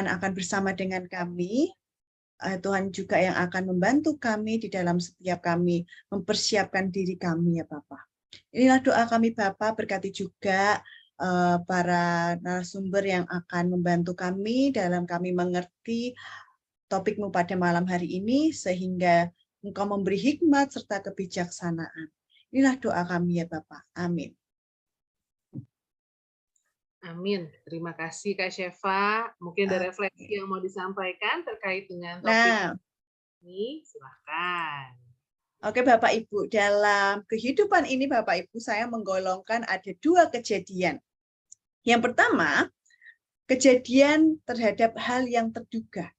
akan bersama dengan kami. Tuhan juga yang akan membantu kami di dalam setiap kami mempersiapkan diri kami ya Bapak. Inilah doa kami Bapak, berkati juga para narasumber yang akan membantu kami dalam kami mengerti topikmu pada malam hari ini, sehingga Engkau memberi hikmat serta kebijaksanaan. Inilah doa kami ya Bapak. Amin. Amin. Terima kasih Kak Syefa. Mungkin ada refleksi yang mau disampaikan terkait dengan topik ini. Silakan. Oke Bapak Ibu, dalam kehidupan ini Bapak Ibu, saya menggolongkan ada 2 kejadian. Yang pertama, kejadian terhadap hal yang terduga.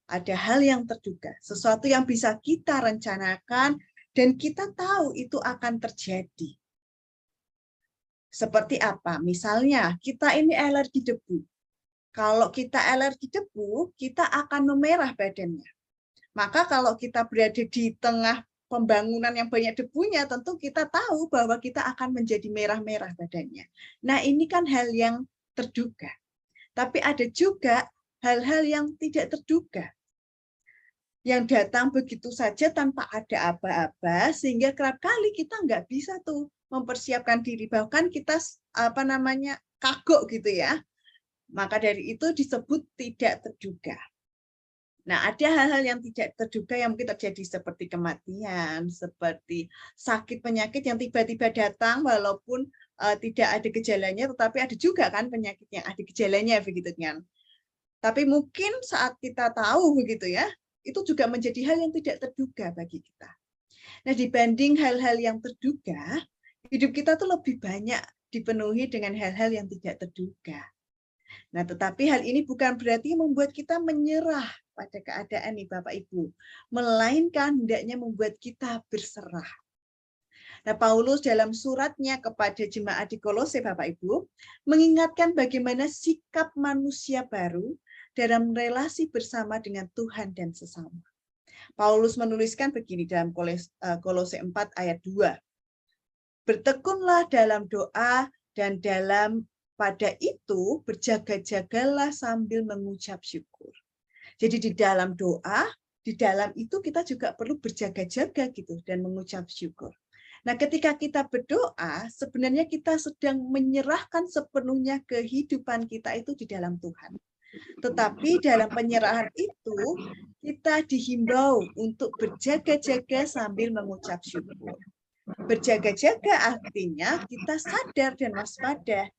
Ada hal yang terduga, sesuatu yang bisa kita rencanakan dan kita tahu itu akan terjadi. Seperti apa? Misalnya, kita ini alergi debu. Kalau kita alergi debu, kita akan memerah badannya. Maka kalau kita berada di tengah pembangunan yang banyak debunya, tentu kita tahu bahwa kita akan menjadi merah-merah badannya. Nah, ini kan hal yang terduga. Tapi ada juga hal-hal yang tidak terduga, yang datang begitu saja tanpa ada aba-aba, sehingga kerap kali kita nggak bisa tuh mempersiapkan diri, bahkan kita kagok gitu ya. Maka dari itu disebut tidak terduga. Nah, ada hal-hal yang tidak terduga yang mungkin terjadi seperti kematian, seperti sakit penyakit yang tiba-tiba datang walaupun tidak ada gejalanya, tetapi ada juga kan penyakit yang ada gejalanya begitu kan. Tapi mungkin saat kita tahu begitu ya, itu juga menjadi hal yang tidak terduga bagi kita. Nah, dibanding hal-hal yang terduga, hidup kita tuh lebih banyak dipenuhi dengan hal-hal yang tidak terduga. Nah, tetapi hal ini bukan berarti membuat kita menyerah pada keadaan nih Bapak Ibu, melainkan hendaknya membuat kita berserah. Nah, Paulus dalam suratnya kepada jemaat di Kolose Bapak Ibu, mengingatkan bagaimana sikap manusia baru dalam relasi bersama dengan Tuhan dan sesama. Paulus menuliskan begini dalam Kolose 4 ayat 2. Bertekunlah dalam doa dan pada itu berjaga-jagalah sambil mengucap syukur. Jadi di dalam doa, di dalam itu kita juga perlu berjaga-jaga gitu dan mengucap syukur. Nah, ketika kita berdoa, sebenarnya kita sedang menyerahkan sepenuhnya kehidupan kita itu di dalam Tuhan. Tetapi dalam penyerahan itu, kita dihimbau untuk berjaga-jaga sambil mengucap syukur. Berjaga-jaga artinya kita sadar dan waspada.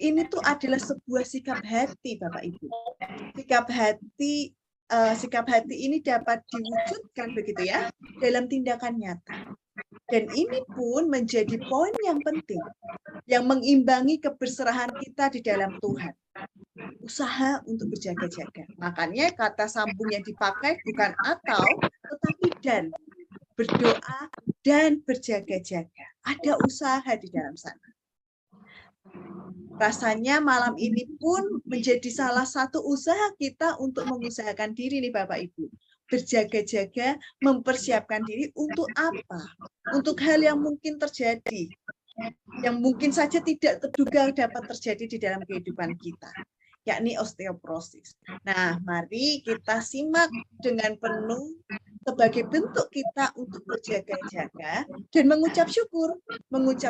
Ini tuh adalah sebuah sikap hati, Bapak Ibu. Sikap hati ini dapat diwujudkan begitu ya dalam tindakan nyata. Dan ini pun menjadi poin yang penting yang mengimbangi keberserahan kita di dalam Tuhan. Usaha untuk berjaga-jaga. Makanya kata sambung yang dipakai bukan atau, tetapi dan. Berdoa dan berjaga-jaga. Ada usaha di dalam sana. Rasanya malam ini pun menjadi salah satu usaha kita untuk mengusahakan diri nih Bapak Ibu. Berjaga-jaga, mempersiapkan diri untuk apa? Untuk hal yang mungkin terjadi. Yang mungkin saja tidak terduga dapat terjadi di dalam kehidupan kita, yakni osteoporosis. Nah, mari kita simak dengan penuh sebagai bentuk kita untuk berjaga-jaga dan mengucap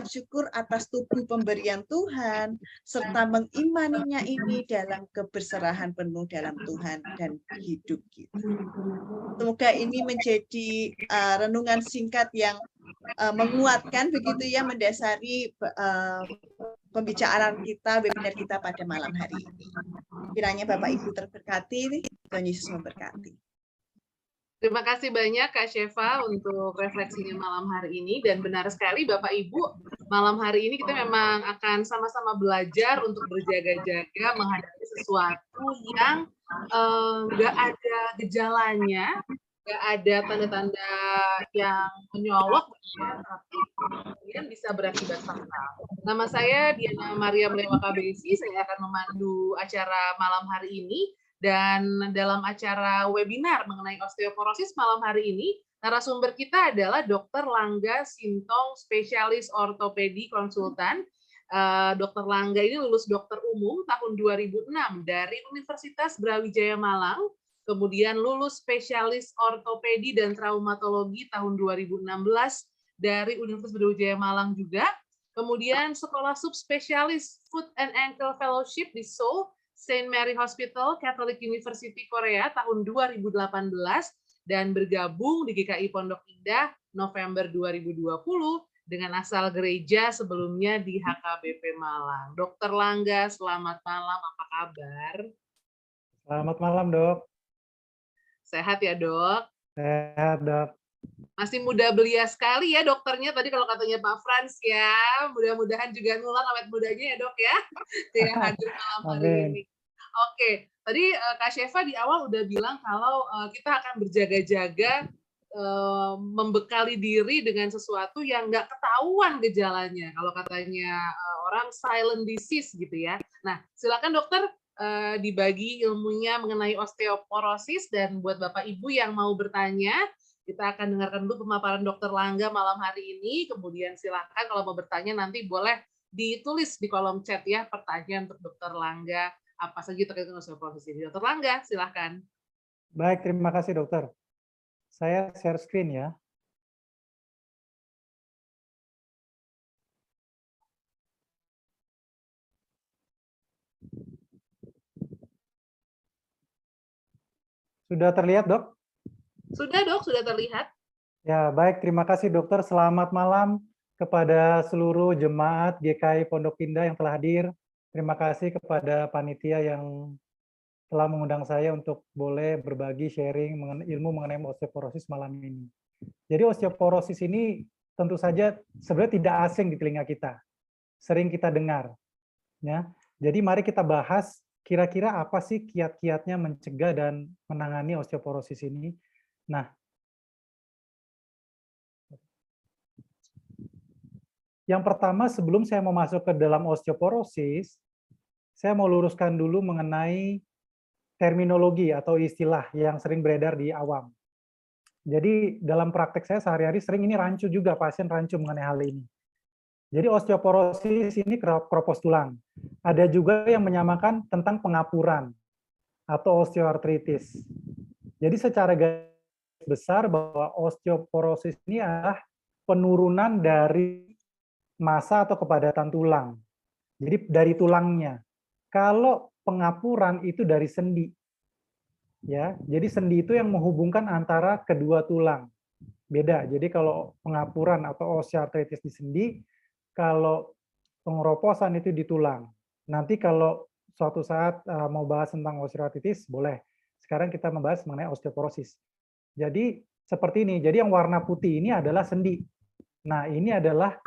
syukur atas tubuh pemberian Tuhan, serta mengimaninya ini dalam keberserahan penuh dalam Tuhan dan hidup kita. Semoga ini menjadi renungan singkat yang menguatkan begitu ya, mendasari pembicaraan kita, webinar kita pada malam hari ini. Kiranya Bapak Ibu terberkati, Tuhan Yesus memberkati. Terima kasih banyak Kak Syefa untuk refleksinya malam hari ini, dan benar sekali Bapak Ibu, malam hari ini kita memang akan sama-sama belajar untuk berjaga-jaga menghadapi sesuatu yang nggak ada gejalanya, nggak ada tanda-tanda yang menyolok, tapi kemudian bisa berakibat fatal. Nama saya Diana Maria Melewa KBSI, saya akan memandu acara malam hari ini. Dan dalam acara webinar mengenai osteoporosis malam hari ini, narasumber kita adalah Dr. Langga Sintong, spesialis ortopedi konsultan. Dr. Langga ini lulus dokter umum tahun 2006 dari Universitas Brawijaya Malang, kemudian lulus spesialis ortopedi dan traumatologi tahun 2016 dari Universitas Brawijaya Malang juga, kemudian sekolah subspesialis Foot and Ankle Fellowship di Seoul, Saint Mary Hospital, Catholic University Korea tahun 2018, dan bergabung di GKI Pondok Indah November 2020 dengan asal gereja sebelumnya di HKBP Malang. Dokter Langga, selamat malam, apa kabar? Selamat malam, Dok. Sehat ya, Dok? Sehat, Dok. Masih muda belia sekali ya dokternya, tadi kalau katanya Pak Frans ya, mudah-mudahan juga nular awet mudanya ya, Dok ya, yang hadir malam hari ini. Oke, tadi Kak Shefa di awal udah bilang kalau kita akan berjaga-jaga membekali diri dengan sesuatu yang nggak ketahuan gejalanya. Kalau katanya orang silent disease gitu ya. Nah, silakan dokter dibagi ilmunya mengenai osteoporosis, dan buat Bapak Ibu yang mau bertanya, kita akan dengarkan dulu pemaparan Dokter Langga malam hari ini. Kemudian silakan kalau mau bertanya nanti boleh ditulis di kolom chat ya pertanyaan untuk Dokter Langga apa saja terkait dengan osteoporosis ini. Dokter Langga, silakan. Baik, terima kasih dokter. Saya share screen ya. Sudah terlihat, Dok? Sudah, Dok, sudah terlihat. Ya, baik. Terima kasih, dokter. Selamat malam kepada seluruh jemaat GKI Pondok Indah yang telah hadir. Terima kasih kepada panitia yang telah mengundang saya untuk boleh berbagi sharing ilmu mengenai osteoporosis malam ini. Jadi osteoporosis ini tentu saja sebenarnya tidak asing di telinga kita. Sering kita dengar. Ya. Jadi mari kita bahas kira-kira apa sih kiat-kiatnya mencegah dan menangani osteoporosis ini. Nah, yang pertama sebelum saya mau masuk ke dalam osteoporosis, saya mau luruskan dulu mengenai terminologi atau istilah yang sering beredar di awam. Jadi dalam praktek saya sehari-hari sering ini rancu juga, pasien rancu mengenai hal ini. Jadi osteoporosis ini keropos tulang. Ada juga yang menyamakan tentang pengapuran atau osteoartritis. Jadi secara garis besar bahwa osteoporosis ini adalah penurunan dari massa atau kepadatan tulang. Jadi dari tulangnya. Kalau pengapuran itu dari sendi. Ya, jadi sendi itu yang menghubungkan antara kedua tulang. Beda. Jadi kalau pengapuran atau osteoartritis di sendi, kalau pengeroposan itu di tulang. Nanti kalau suatu saat mau bahas tentang osteoartritis, boleh. Sekarang kita membahas mengenai osteoporosis. Jadi seperti ini. Jadi yang warna putih ini adalah sendi. Nah, ini adalah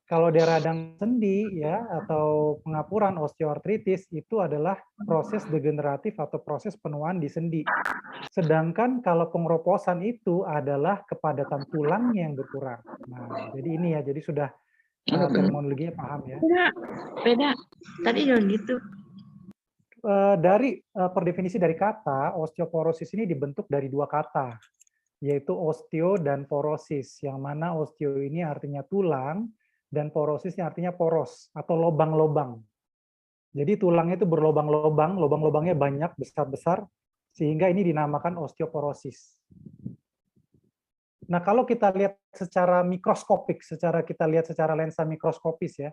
kalau dia radang sendi ya atau pengapuran osteoartritis itu adalah proses degeneratif atau proses penuaan di sendi. Sedangkan kalau pengeroposan itu adalah kepadatan tulangnya yang berkurang. Nah, jadi ini ya, jadi sudah terminologinya paham ya. Beda. Tadi jangan gitu. Dari per definisi dari kata, osteoporosis ini dibentuk dari dua kata, yaitu osteo dan porosis, yang mana osteo ini artinya tulang, dan porosisnya artinya poros atau lobang-lobang. Jadi tulangnya itu berlobang-lobang, lobang-lobangnya banyak, besar-besar, sehingga ini dinamakan osteoporosis. Nah, kalau kita lihat secara mikroskopik, kita lihat secara lensa mikroskopis ya,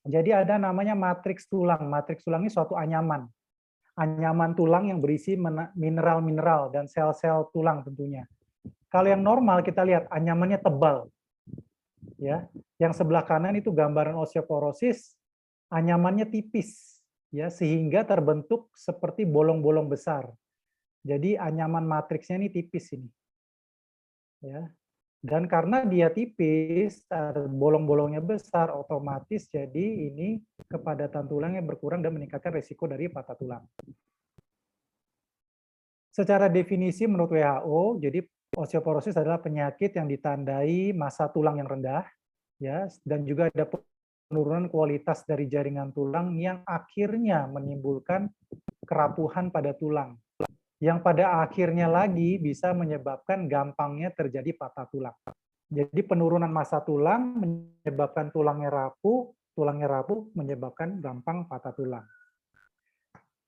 jadi ada namanya matriks tulang. Matriks tulang ini suatu anyaman. Anyaman tulang yang berisi mineral-mineral dan sel-sel tulang tentunya. Kalau yang normal kita lihat anyamannya tebal. Ya, yang sebelah kanan itu gambaran osteoporosis, anyamannya tipis ya, sehingga terbentuk seperti bolong-bolong besar. Jadi anyaman matriksnya ini tipis ini. Ya. Dan karena dia tipis, bolong-bolongnya besar, otomatis jadi ini kepadatan tulangnya berkurang dan meningkatkan risiko dari patah tulang. Secara definisi menurut WHO, jadi osteoporosis adalah penyakit yang ditandai massa tulang yang rendah, ya, dan juga ada penurunan kualitas dari jaringan tulang yang akhirnya menimbulkan kerapuhan pada tulang, yang pada akhirnya lagi bisa menyebabkan gampangnya terjadi patah tulang. Jadi penurunan massa tulang menyebabkan tulangnya rapuh, tulangnya rapuh menyebabkan gampang patah tulang.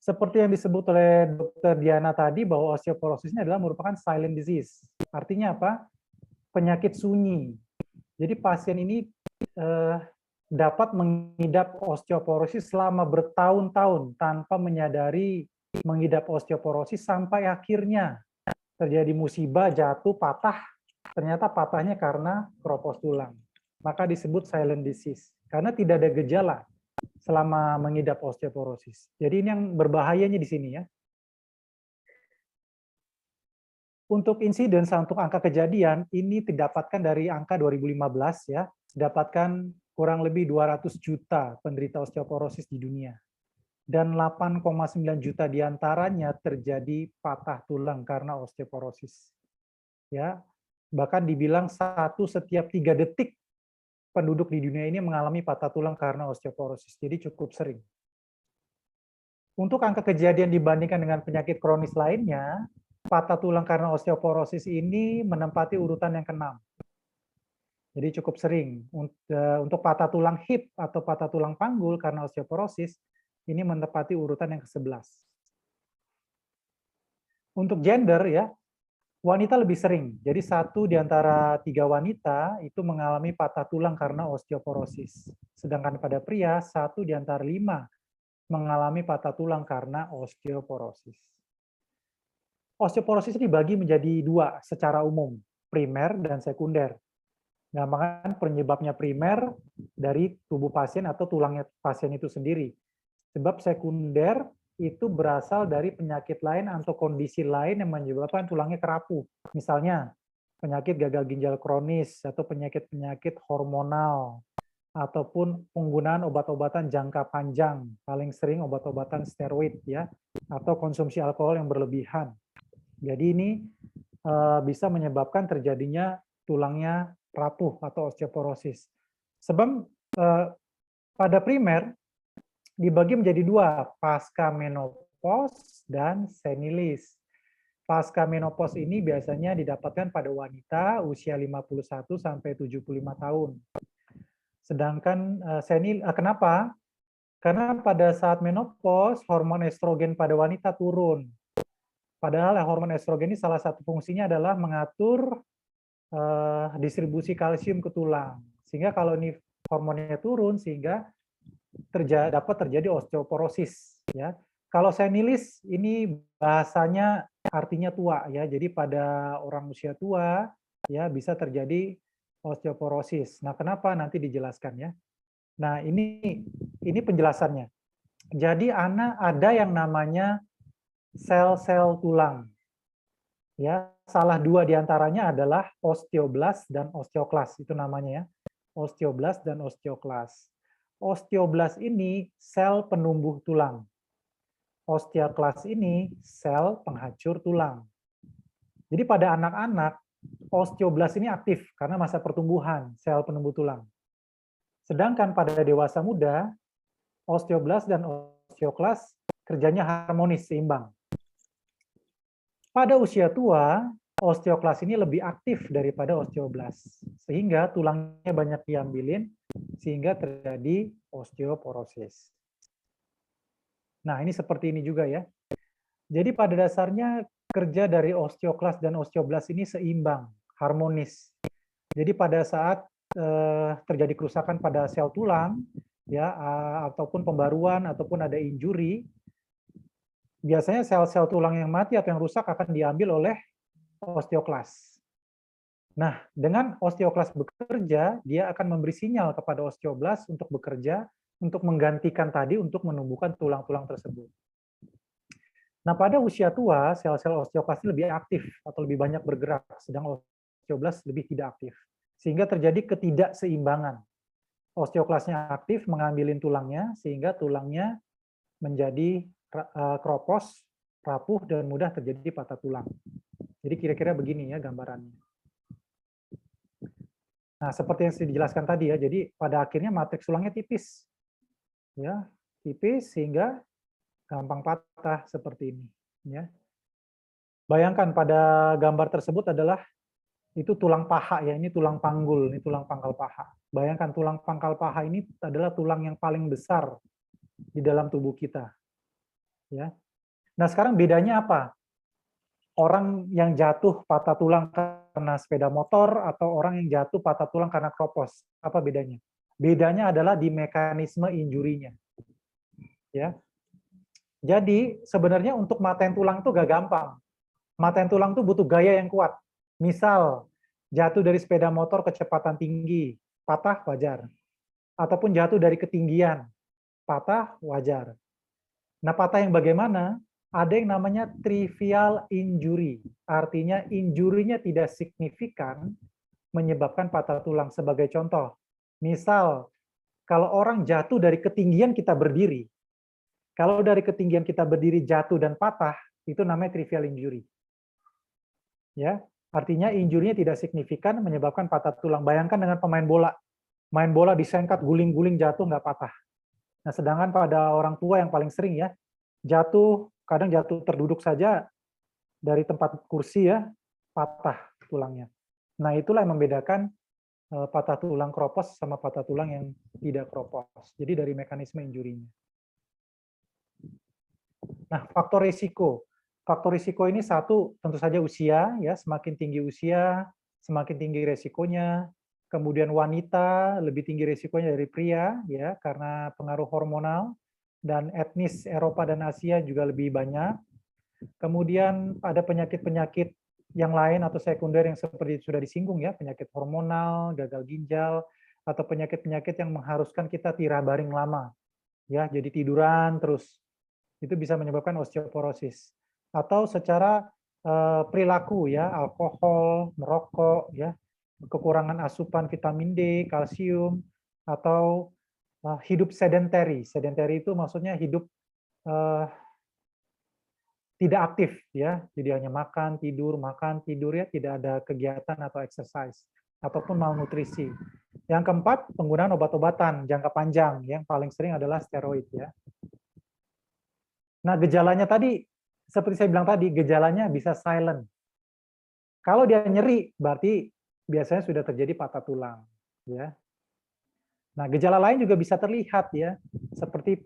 Seperti yang disebut oleh Dr. Diana tadi, bahwa osteoporosis ini adalah merupakan silent disease. Artinya apa? Penyakit sunyi. Jadi pasien ini dapat mengidap osteoporosis selama bertahun-tahun tanpa menyadari mengidap osteoporosis, sampai akhirnya terjadi musibah, jatuh, patah. Ternyata patahnya karena keropos tulang. Maka disebut silent disease. Karena tidak ada gejala selama mengidap osteoporosis. Jadi ini yang berbahayanya di sini ya. Untuk insiden, untuk angka kejadian, ini didapatkan dari angka 2015 ya, didapatkan kurang lebih 200 juta penderita osteoporosis di dunia. Dan 8,9 juta diantaranya terjadi patah tulang karena osteoporosis. Ya, bahkan dibilang 1 setiap 3 detik penduduk di dunia ini mengalami patah tulang karena osteoporosis. Jadi cukup sering. Untuk angka kejadian dibandingkan dengan penyakit kronis lainnya, patah tulang karena osteoporosis ini menempati urutan yang ke-6. Jadi cukup sering. Untuk patah tulang hip atau patah tulang panggul karena osteoporosis, ini menempati urutan yang ke-11. Untuk gender ya, wanita lebih sering. Jadi 1 di antara 3 wanita itu mengalami patah tulang karena osteoporosis. Sedangkan pada pria, 1 di antara 5 mengalami patah tulang karena osteoporosis. Osteoporosis dibagi menjadi 2 secara umum, primer dan sekunder. Gampangan penyebabnya primer dari tubuh pasien atau tulangnya pasien itu sendiri. Sebab sekunder itu berasal dari penyakit lain atau kondisi lain yang menyebabkan tulangnya kerapuh. Misalnya, penyakit gagal ginjal kronis atau penyakit-penyakit hormonal, ataupun penggunaan obat-obatan jangka panjang, paling sering obat-obatan steroid ya, atau konsumsi alkohol yang berlebihan. Jadi ini bisa menyebabkan terjadinya tulangnya rapuh atau osteoporosis. Sebab pada primer dibagi menjadi 2, pasca menopause dan senilis. Pasca menopause ini biasanya didapatkan pada wanita usia 51 sampai 75 tahun. Sedangkan kenapa? Karena pada saat menopause hormon estrogen pada wanita turun. Padahal hormon estrogen ini salah satu fungsinya adalah mengatur distribusi kalsium ke tulang. Sehingga kalau ini hormonnya turun, sehingga dapat terjadi osteoporosis. Ya. Kalau senilis ini bahasanya artinya tua ya. Jadi pada orang usia tua ya bisa terjadi osteoporosis. Nah, kenapa nanti dijelaskan ya. Nah, ini penjelasannya. Jadi ada yang namanya sel-sel tulang. Ya, salah 2 diantaranya adalah osteoblast dan osteoklas, itu namanya ya. Osteoblast dan osteoklas. Osteoblast ini sel penumbuh tulang. Osteoklas ini sel penghancur tulang. Jadi pada anak-anak, osteoblast ini aktif karena masa pertumbuhan sel penumbuh tulang. Sedangkan pada dewasa muda, osteoblast dan osteoklas kerjanya harmonis, seimbang. Pada usia tua, osteoklas ini lebih aktif daripada osteoblast, sehingga tulangnya banyak diambilin, sehingga terjadi osteoporosis. Nah, ini seperti ini juga ya. Jadi pada dasarnya kerja dari osteoklas dan osteoblast ini seimbang, harmonis. Jadi pada saat terjadi kerusakan pada sel tulang, ya, ataupun pembaruan, ataupun ada injury, biasanya sel-sel tulang yang mati atau yang rusak akan diambil oleh osteoklas. Nah, dengan osteoklas bekerja, dia akan memberi sinyal kepada osteoblast untuk bekerja, untuk menggantikan tadi, untuk menumbuhkan tulang-tulang tersebut. Nah, pada usia tua, sel-sel osteoklas lebih aktif atau lebih banyak bergerak, sedang osteoblast lebih tidak aktif. Sehingga terjadi ketidakseimbangan. Osteoklasnya aktif mengambilin tulangnya, sehingga tulangnya menjadi keropos, rapuh, dan mudah terjadi patah tulang. Jadi kira-kira begini ya gambarannya. Nah, seperti yang sudah dijelaskan tadi ya, jadi pada akhirnya matriks tulangnya tipis. Ya, tipis sehingga gampang patah seperti ini. Ya. Bayangkan pada gambar tersebut adalah itu tulang paha ya, ini tulang panggul, ini tulang pangkal paha. Bayangkan tulang pangkal paha ini adalah tulang yang paling besar di dalam tubuh kita. Ya. Nah, sekarang bedanya apa? Orang yang jatuh patah tulang karena sepeda motor atau orang yang jatuh patah tulang karena kropos. Apa bedanya? Bedanya adalah di mekanisme injurinya. Ya. Jadi sebenarnya untuk matain tulang itu gak gampang. Matain tulang itu butuh gaya yang kuat. Misal jatuh dari sepeda motor kecepatan tinggi, patah wajar. Ataupun jatuh dari ketinggian, patah wajar. Nah, patah yang bagaimana? Ada yang namanya trivial injury. Artinya injurinya tidak signifikan menyebabkan patah tulang. Sebagai contoh, misal kalau orang jatuh dari ketinggian kita berdiri, kalau dari ketinggian kita berdiri jatuh dan patah, itu namanya trivial injury. Ya, artinya injurinya tidak signifikan menyebabkan patah tulang. Bayangkan dengan pemain bola. Main bola disengkat, guling-guling, jatuh, nggak patah. Nah, sedangkan pada orang tua yang paling sering ya, jatuh, kadang jatuh terduduk saja dari tempat kursi ya, patah tulangnya. Nah, itulah yang membedakan patah tulang kropos sama patah tulang yang tidak kropos. Jadi dari mekanisme injurinya. Nah, faktor risiko. Faktor risiko ini satu, tentu saja usia, ya, semakin tinggi usia, semakin tinggi resikonya. Kemudian wanita lebih tinggi risikonya dari pria, ya, karena pengaruh hormonal, dan etnis Eropa dan Asia juga lebih banyak. Kemudian ada penyakit-penyakit yang lain atau sekunder yang seperti sudah disinggung ya, penyakit hormonal, gagal ginjal, atau penyakit-penyakit yang mengharuskan kita tirah baring lama, ya, jadi tiduran terus. Itu bisa menyebabkan osteoporosis. Atau secara perilaku ya, alkohol, merokok, ya, kekurangan asupan vitamin D, kalsium, atau hidup sedentary. Sedentary itu maksudnya hidup tidak aktif ya, jadi hanya makan tidur ya, tidak ada kegiatan atau exercise ataupun malnutrisi. Yang keempat, penggunaan obat-obatan jangka panjang, yang paling sering adalah steroid ya. Nah, gejalanya tadi seperti saya bilang tadi, gejalanya bisa silent. Kalau dia nyeri berarti biasanya sudah terjadi patah tulang ya. Nah, gejala lain juga bisa terlihat ya, seperti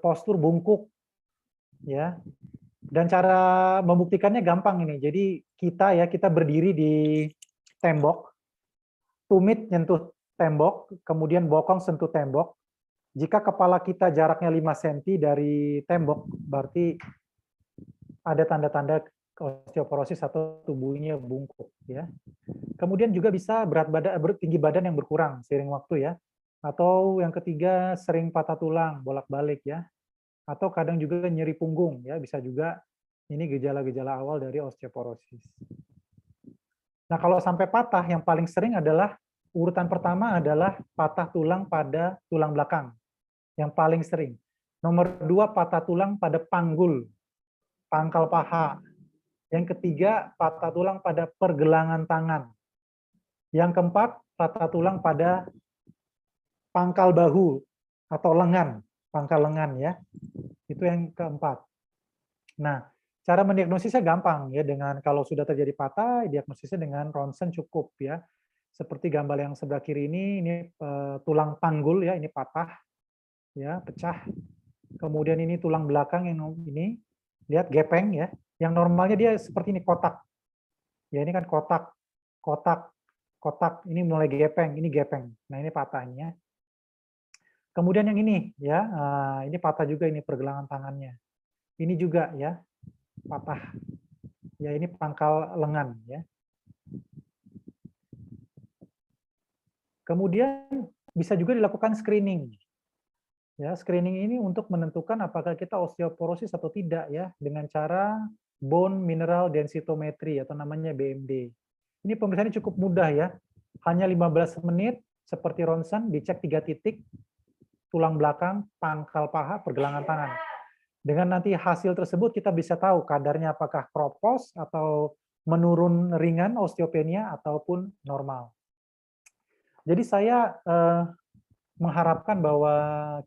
postur bungkuk ya. Dan cara membuktikannya gampang ini. Jadi kita berdiri di tembok, tumit nyentuh tembok, kemudian bokong sentuh tembok. Jika kepala kita jaraknya 5 cm dari tembok, berarti ada tanda-tanda osteoporosis atau tubuhnya bungkuk ya. Kemudian juga bisa tinggi badan yang berkurang seiring waktu ya. Atau yang ketiga sering patah tulang bolak-balik ya. Atau kadang juga nyeri punggung ya, bisa juga ini gejala-gejala awal dari osteoporosis. Nah, kalau sampai patah yang paling sering adalah urutan pertama adalah patah tulang pada tulang belakang yang paling sering. Nomor 2 patah tulang pada panggul, pangkal paha. Yang ketiga patah tulang pada pergelangan tangan. Yang keempat patah tulang pada pangkal bahu atau lengan, pangkal lengan ya. Itu yang keempat. Nah, cara mendiagnosisnya gampang ya, dengan kalau sudah terjadi patah, diagnosisnya dengan ronsen cukup ya. Seperti gambar yang sebelah kiri ini tulang panggul ya, ini patah ya, pecah. Kemudian ini tulang belakang yang ini, lihat gepeng ya. Yang normalnya dia seperti ini kotak. Ya, ini kan kotak, kotak, kotak. Ini mulai gepeng, ini gepeng. Nah, ini patahnya. Kemudian yang ini ya, ini patah juga, ini pergelangan tangannya. Ini juga ya, patah. Ya, ini pangkal lengan ya. Kemudian bisa juga dilakukan screening. Ya, screening ini untuk menentukan apakah kita osteoporosis atau tidak ya, dengan cara bone mineral densitometry atau namanya BMD. Ini pemeriksaannya cukup mudah ya. Hanya 15 menit seperti ronsen, dicek 3 titik, tulang belakang, pangkal paha, pergelangan tangan. Dengan nanti hasil tersebut kita bisa tahu kadarnya apakah kropos atau menurun ringan osteopenia ataupun normal. Jadi saya mengharapkan bahwa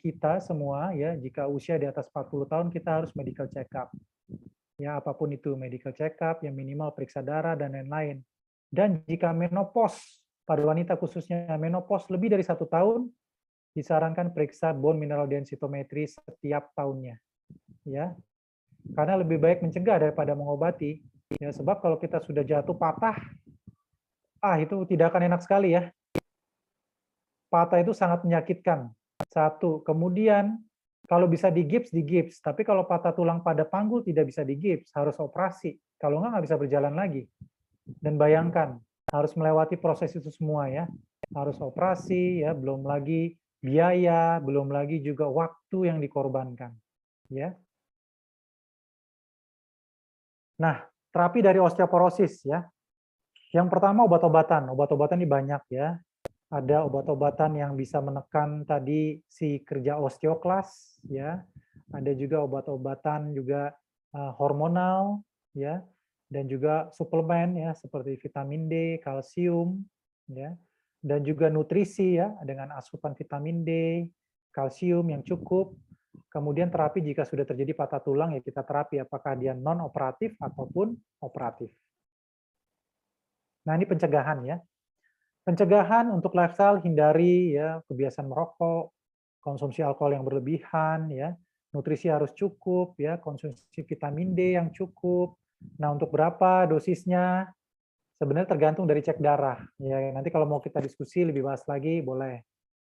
kita semua ya, jika usia di atas 40 tahun kita harus medical check up. Ya, apapun itu medical check up, yang minimal periksa darah dan lain-lain. Dan jika menopause, pada wanita khususnya menopause lebih dari 1 tahun, disarankan periksa bone mineral densitometry setiap tahunnya. Ya, karena lebih baik mencegah daripada mengobati. Ya, sebab kalau kita sudah jatuh patah, itu tidak akan enak sekali ya. Patah itu sangat menyakitkan. Satu, kemudian kalau bisa digips, digips. Tapi kalau patah tulang pada panggul tidak bisa digips, harus operasi. Kalau nggak bisa berjalan lagi. Dan bayangkan, harus melewati proses itu semua ya. Harus operasi, ya, belum lagi biaya, belum lagi juga waktu yang dikorbankan. Ya. Nah, terapi dari osteoporosis ya. Yang pertama obat-obatan. Obat-obatan ini banyak ya. Ada obat-obatan yang bisa menekan tadi si kerja osteoklas ya. Ada juga obat-obatan juga hormonal ya, dan juga suplemen ya seperti vitamin D, kalsium ya. Dan juga nutrisi ya dengan asupan vitamin D, kalsium yang cukup. Kemudian terapi jika sudah terjadi patah tulang ya kita terapi apakah dia non operatif ataupun operatif. Nah, ini pencegahan ya. Pencegahan untuk lifestyle, hindari ya kebiasaan merokok, konsumsi alkohol yang berlebihan ya, nutrisi harus cukup ya, konsumsi vitamin D yang cukup. Nah, untuk berapa dosisnya? Sebenarnya tergantung dari cek darah ya. Nanti kalau mau kita diskusi lebih bahas lagi boleh.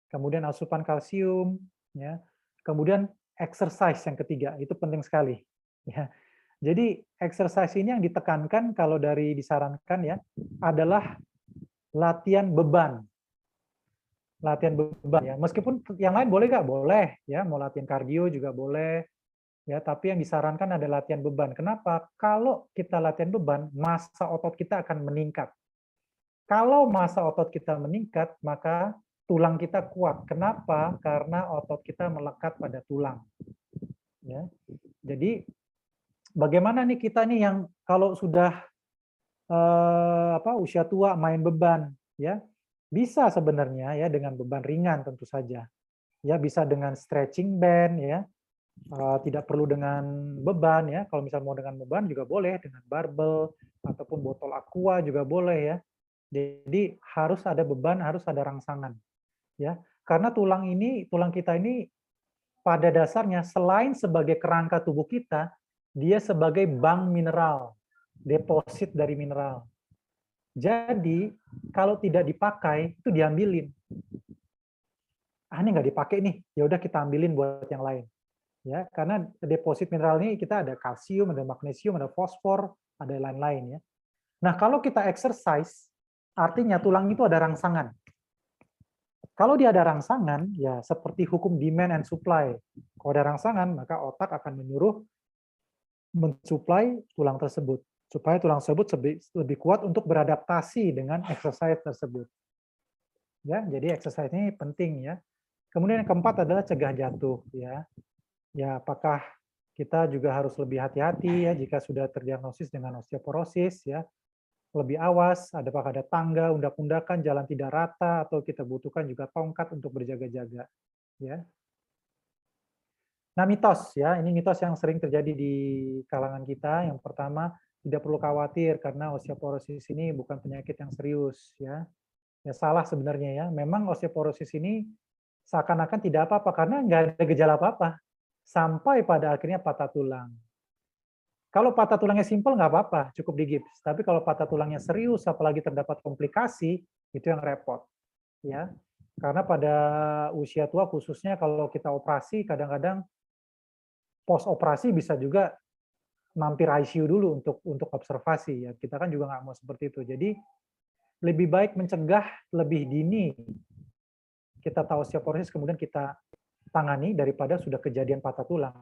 Kemudian asupan kalsium ya. Kemudian exercise yang ketiga, itu penting sekali ya. Jadi exercise ini yang ditekankan kalau dari disarankan ya adalah latihan beban. Latihan beban ya. Meskipun yang lain boleh nggak? Boleh ya, mau latihan kardio juga boleh. Ya, tapi yang disarankan adalah latihan beban. Kenapa? Kalau kita latihan beban, massa otot kita akan meningkat. Kalau massa otot kita meningkat, maka tulang kita kuat. Kenapa? Karena otot kita melekat pada tulang. Ya. Jadi bagaimana nih kita nih yang kalau sudah usia tua main beban ya, bisa sebenarnya ya dengan beban ringan tentu saja ya, bisa dengan stretching band ya, tidak perlu dengan beban ya, kalau misal mau dengan beban juga boleh dengan barbel ataupun botol aqua juga boleh ya. Jadi harus ada beban, harus ada rangsangan ya, karena tulang kita ini pada dasarnya selain sebagai kerangka tubuh kita, dia sebagai bank mineral, deposit dari mineral. Jadi, kalau tidak dipakai, itu diambilin. Ini nggak dipakai nih, ya udah kita ambilin buat yang lain. Ya, karena deposit mineral ini kita ada kalsium, ada magnesium, ada fosfor, ada lain-lain ya. Nah, kalau kita exercise, artinya tulang itu ada rangsangan. Kalau dia ada rangsangan, ya seperti hukum demand and supply. Kalau ada rangsangan, maka otak akan menyuruh mensuplai tulang tersebut, supaya tulang tersebut lebih kuat untuk beradaptasi dengan exercise tersebut. Ya, jadi exercise ini penting ya. Kemudian yang keempat adalah cegah jatuh ya. Ya, apakah kita juga harus lebih hati-hati ya jika sudah terdiagnosis dengan osteoporosis ya. Lebih awas, apakah ada tangga, undak-undakan, jalan tidak rata, atau kita butuhkan juga tongkat untuk berjaga-jaga ya. Nah, mitos ya, ini mitos yang sering terjadi di kalangan kita. Yang pertama, tidak perlu khawatir karena osteoporosis ini bukan penyakit yang serius ya. Ya salah sebenarnya ya. Memang osteoporosis ini seakan-akan tidak apa-apa karena nggak ada gejala apa-apa sampai pada akhirnya patah tulang. Kalau patah tulangnya simpel nggak apa-apa, cukup digips. Tapi kalau patah tulangnya serius, apalagi terdapat komplikasi, itu yang repot ya. Karena pada usia tua khususnya kalau kita operasi kadang-kadang post operasi bisa juga mampir ICU dulu untuk observasi ya. Kita kan juga nggak mau seperti itu. Jadi lebih baik mencegah lebih dini. Kita tahu osteoporosis kemudian kita tangani daripada sudah kejadian patah tulang.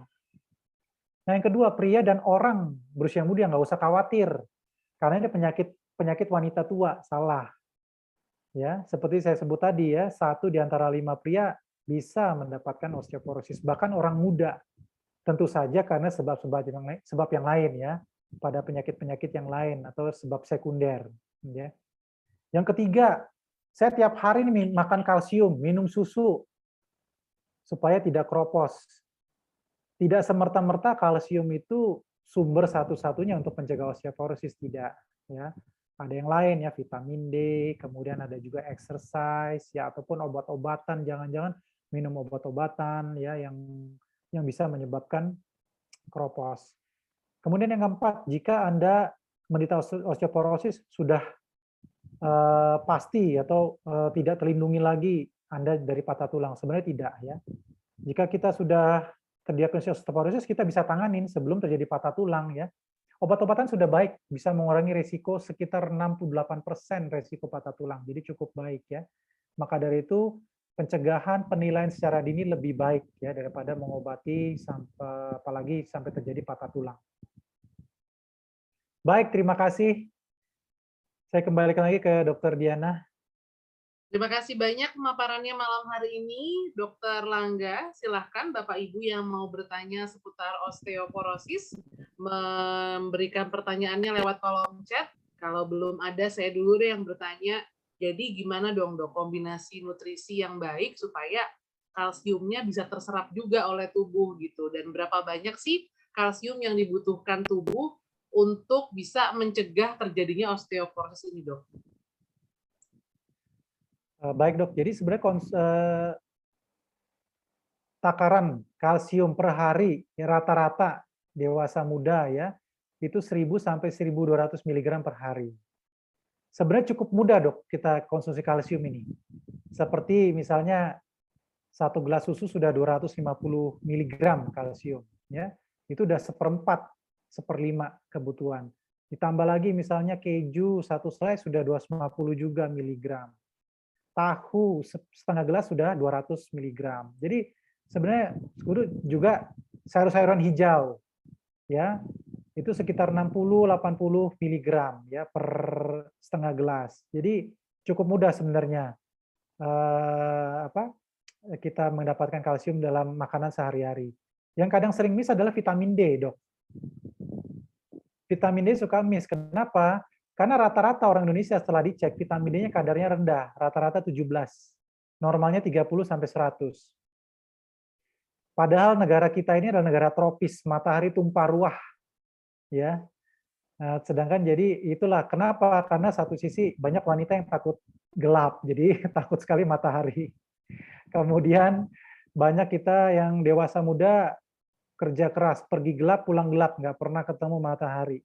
Nah, yang kedua, pria dan orang berusia muda nggak usah khawatir karena ini penyakit wanita tua, salah. Ya, seperti saya sebut tadi ya, 1 di antara 5 pria bisa mendapatkan osteoporosis, bahkan orang muda. Tentu saja karena sebab yang lain ya, pada penyakit-penyakit yang lain atau sebab sekunder ya. Yang ketiga, saya tiap hari ini makan kalsium, minum susu supaya tidak kropos. Tidak semerta-merta kalsium itu sumber satu-satunya untuk mencegah osteoporosis, tidak ya. Ada yang lain ya, vitamin D, kemudian ada juga exercise ya, ataupun obat-obatan, jangan-jangan minum obat-obatan ya yang bisa menyebabkan kropos. Kemudian yang keempat, jika Anda menderita osteoporosis sudah pasti atau tidak terlindungi lagi Anda dari patah tulang. Sebenarnya tidak ya. Jika kita sudah terdiagnosis osteoporosis, kita bisa tanganin sebelum terjadi patah tulang ya. Obat-obatan sudah baik, bisa mengurangi resiko sekitar 68% resiko patah tulang. Jadi cukup baik ya. Maka dari itu pencegahan penilaian secara dini lebih baik ya daripada mengobati sampai apalagi sampai terjadi patah tulang. Baik, terima kasih. Saya kembalikan lagi ke Dr. Diana. Terima kasih banyak pemaparannya malam hari ini, Dr. Langga. Silahkan Bapak Ibu yang mau bertanya seputar osteoporosis, memberikan pertanyaannya lewat kolom chat. Kalau belum ada, saya dulu deh yang bertanya. Jadi gimana dong dok kombinasi nutrisi yang baik supaya kalsiumnya bisa terserap juga oleh tubuh gitu. Dan berapa banyak sih kalsium yang dibutuhkan tubuh untuk bisa mencegah terjadinya osteoporosis ini dok? Baik dok, jadi sebenarnya takaran kalsium per hari ya, rata-rata dewasa muda ya itu 1000 sampai 1200 mg per hari. Sebenarnya cukup mudah dok kita konsumsi kalsium ini. Seperti misalnya 1 gelas susu sudah 250 mg kalsium ya. Itu udah 1/4, 1/5 kebutuhan. Ditambah lagi misalnya keju 1 selai sudah 250 juga miligram. Tahu setengah gelas sudah 200 mg. Jadi sebenarnya juga sayur-sayuran hijau ya itu sekitar 60-80 mg ya per setengah gelas. Jadi cukup mudah sebenarnya kita mendapatkan kalsium dalam makanan sehari-hari. Yang kadang sering miss adalah vitamin D, dok. Vitamin D suka miss. Kenapa? Karena rata-rata orang Indonesia setelah dicek vitamin D-nya kadarnya rendah, rata-rata 17. Normalnya 30 sampai 100. Padahal negara kita ini adalah negara tropis, matahari tumpah ruah. Ya. Nah, sedangkan jadi itulah kenapa? Karena satu sisi banyak wanita yang takut gelap, jadi takut sekali matahari. Kemudian banyak kita yang dewasa muda kerja keras, pergi gelap, pulang gelap, nggak pernah ketemu matahari.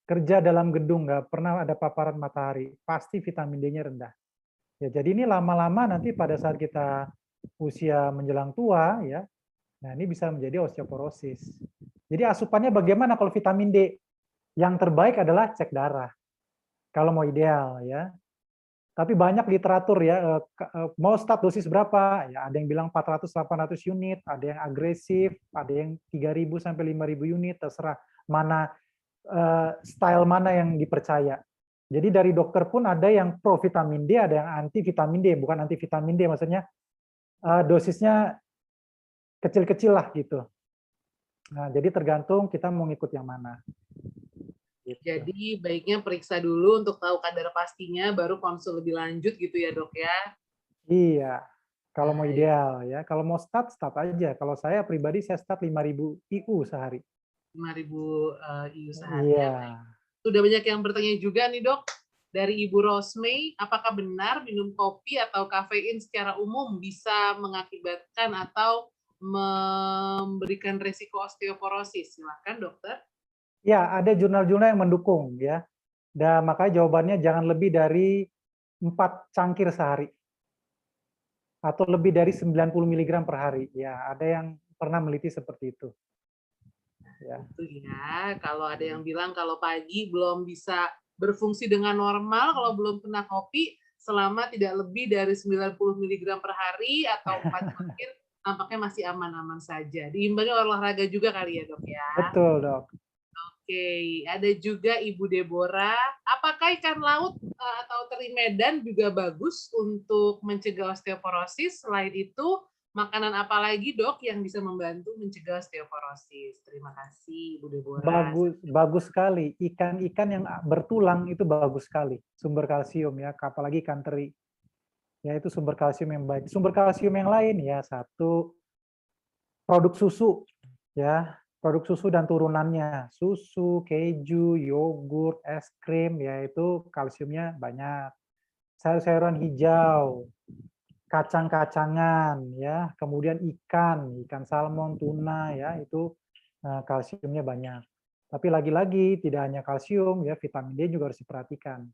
Kerja dalam gedung, nggak pernah ada paparan matahari, pasti vitamin D-nya rendah. Ya, jadi ini lama-lama nanti pada saat kita usia menjelang tua, ya, nah ini bisa menjadi osteoporosis. Jadi asupannya bagaimana kalau vitamin D? Yang terbaik adalah cek darah, kalau mau ideal, ya. Tapi banyak literatur ya, mau start dosis berapa? Ya, ada yang bilang 400-800 unit, ada yang agresif, ada yang 3.000 sampai 5.000 unit, terserah mana style mana yang dipercaya. Jadi dari dokter pun ada yang pro vitamin D, ada yang anti vitamin D, bukan anti vitamin D, maksudnya dosisnya kecil-kecil lah gitu. Nah, jadi tergantung kita mau ngikut yang mana. Gitu. Jadi baiknya periksa dulu untuk tahu kadar pastinya, baru konsul lebih lanjut gitu ya dok ya? Iya, kalau mau ideal ya. Kalau mau start aja. Kalau saya pribadi saya start 5.000 IU sehari. 5.000 IU sehari. Iya. Sudah banyak yang bertanya juga nih dok, dari Ibu Rosmei, apakah benar minum kopi atau kafein secara umum bisa mengakibatkan atau memberikan resiko osteoporosis? Silakan dokter. Ya, ada jurnal-jurnal yang mendukung ya. Dan makanya jawabannya jangan lebih dari 4 cangkir sehari. Atau lebih dari 90 mg per hari. Ya, ada yang pernah meliti seperti itu. Ya. Itu ya, kalau ada yang bilang kalau pagi belum bisa berfungsi dengan normal, kalau belum kena kopi, selama tidak lebih dari 90 mg per hari atau 4 cangkir, tampaknya masih aman-aman saja. Diimbangi olahraga juga kali ya dok ya? Betul dok. Oke, ada juga Ibu Deborah. Apakah ikan laut atau teri Medan juga bagus untuk mencegah osteoporosis? Selain itu, makanan apa lagi dok yang bisa membantu mencegah osteoporosis? Terima kasih Ibu Deborah. Bagus sekali. Ikan-ikan yang bertulang itu bagus sekali. Sumber kalsium ya, apalagi ikan teri. Ya itu sumber kalsium yang baik. Sumber kalsium yang lain ya satu produk susu ya. produk susu dan turunannya, susu, keju, yogurt, es krim, yaitu kalsiumnya banyak. Sayur-sayuran hijau, kacang-kacangan, ya, kemudian ikan salmon, tuna, ya, itu kalsiumnya banyak. Tapi lagi-lagi tidak hanya kalsium, ya, vitamin D juga harus diperhatikan.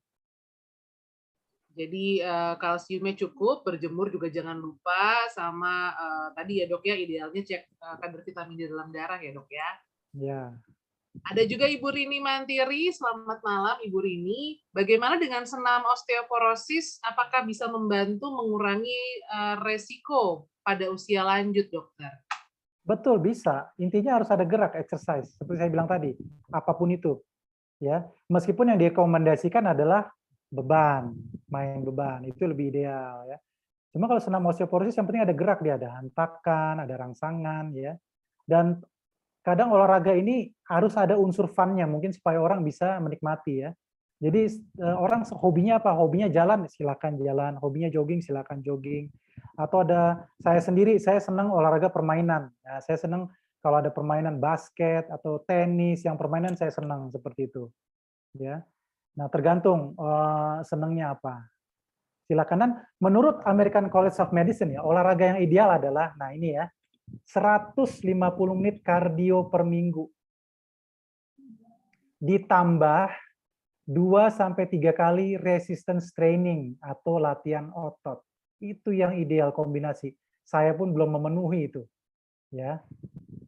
Jadi kalsiumnya cukup, berjemur juga jangan lupa, sama tadi ya dok ya, idealnya cek kadar vitamin di dalam darah ya dok ya. Ya. Ada juga Ibu Rini Mantiri, selamat malam Ibu Rini. Bagaimana dengan senam osteoporosis, apakah bisa membantu mengurangi resiko pada usia lanjut dokter? Betul, bisa. Intinya harus ada gerak, exercise, seperti saya bilang tadi, apapun itu. Ya, meskipun yang direkomendasikan adalah beban, main beban, itu lebih ideal ya. Cuma kalau senam osteoporosis yang penting ada gerak, dia ada hentakan, ada rangsangan ya. Dan kadang olahraga ini harus ada unsur fun-nya mungkin supaya orang bisa menikmati ya. Jadi orang hobinya apa? Hobinya jalan, silakan jalan. Hobinya jogging, silakan jogging. Atau ada saya sendiri, saya senang olahraga permainan. Ya, saya senang kalau ada permainan basket atau tenis, yang permainan saya senang seperti itu. Ya. Nah, tergantung senangnya apa. Silakan. Dan menurut American College of Medicine ya, olahraga yang ideal adalah, nah ini ya, 150 menit kardio per minggu. Ditambah 2-3 kali resistance training atau latihan otot. Itu yang ideal kombinasi. Saya pun belum memenuhi itu. Ya.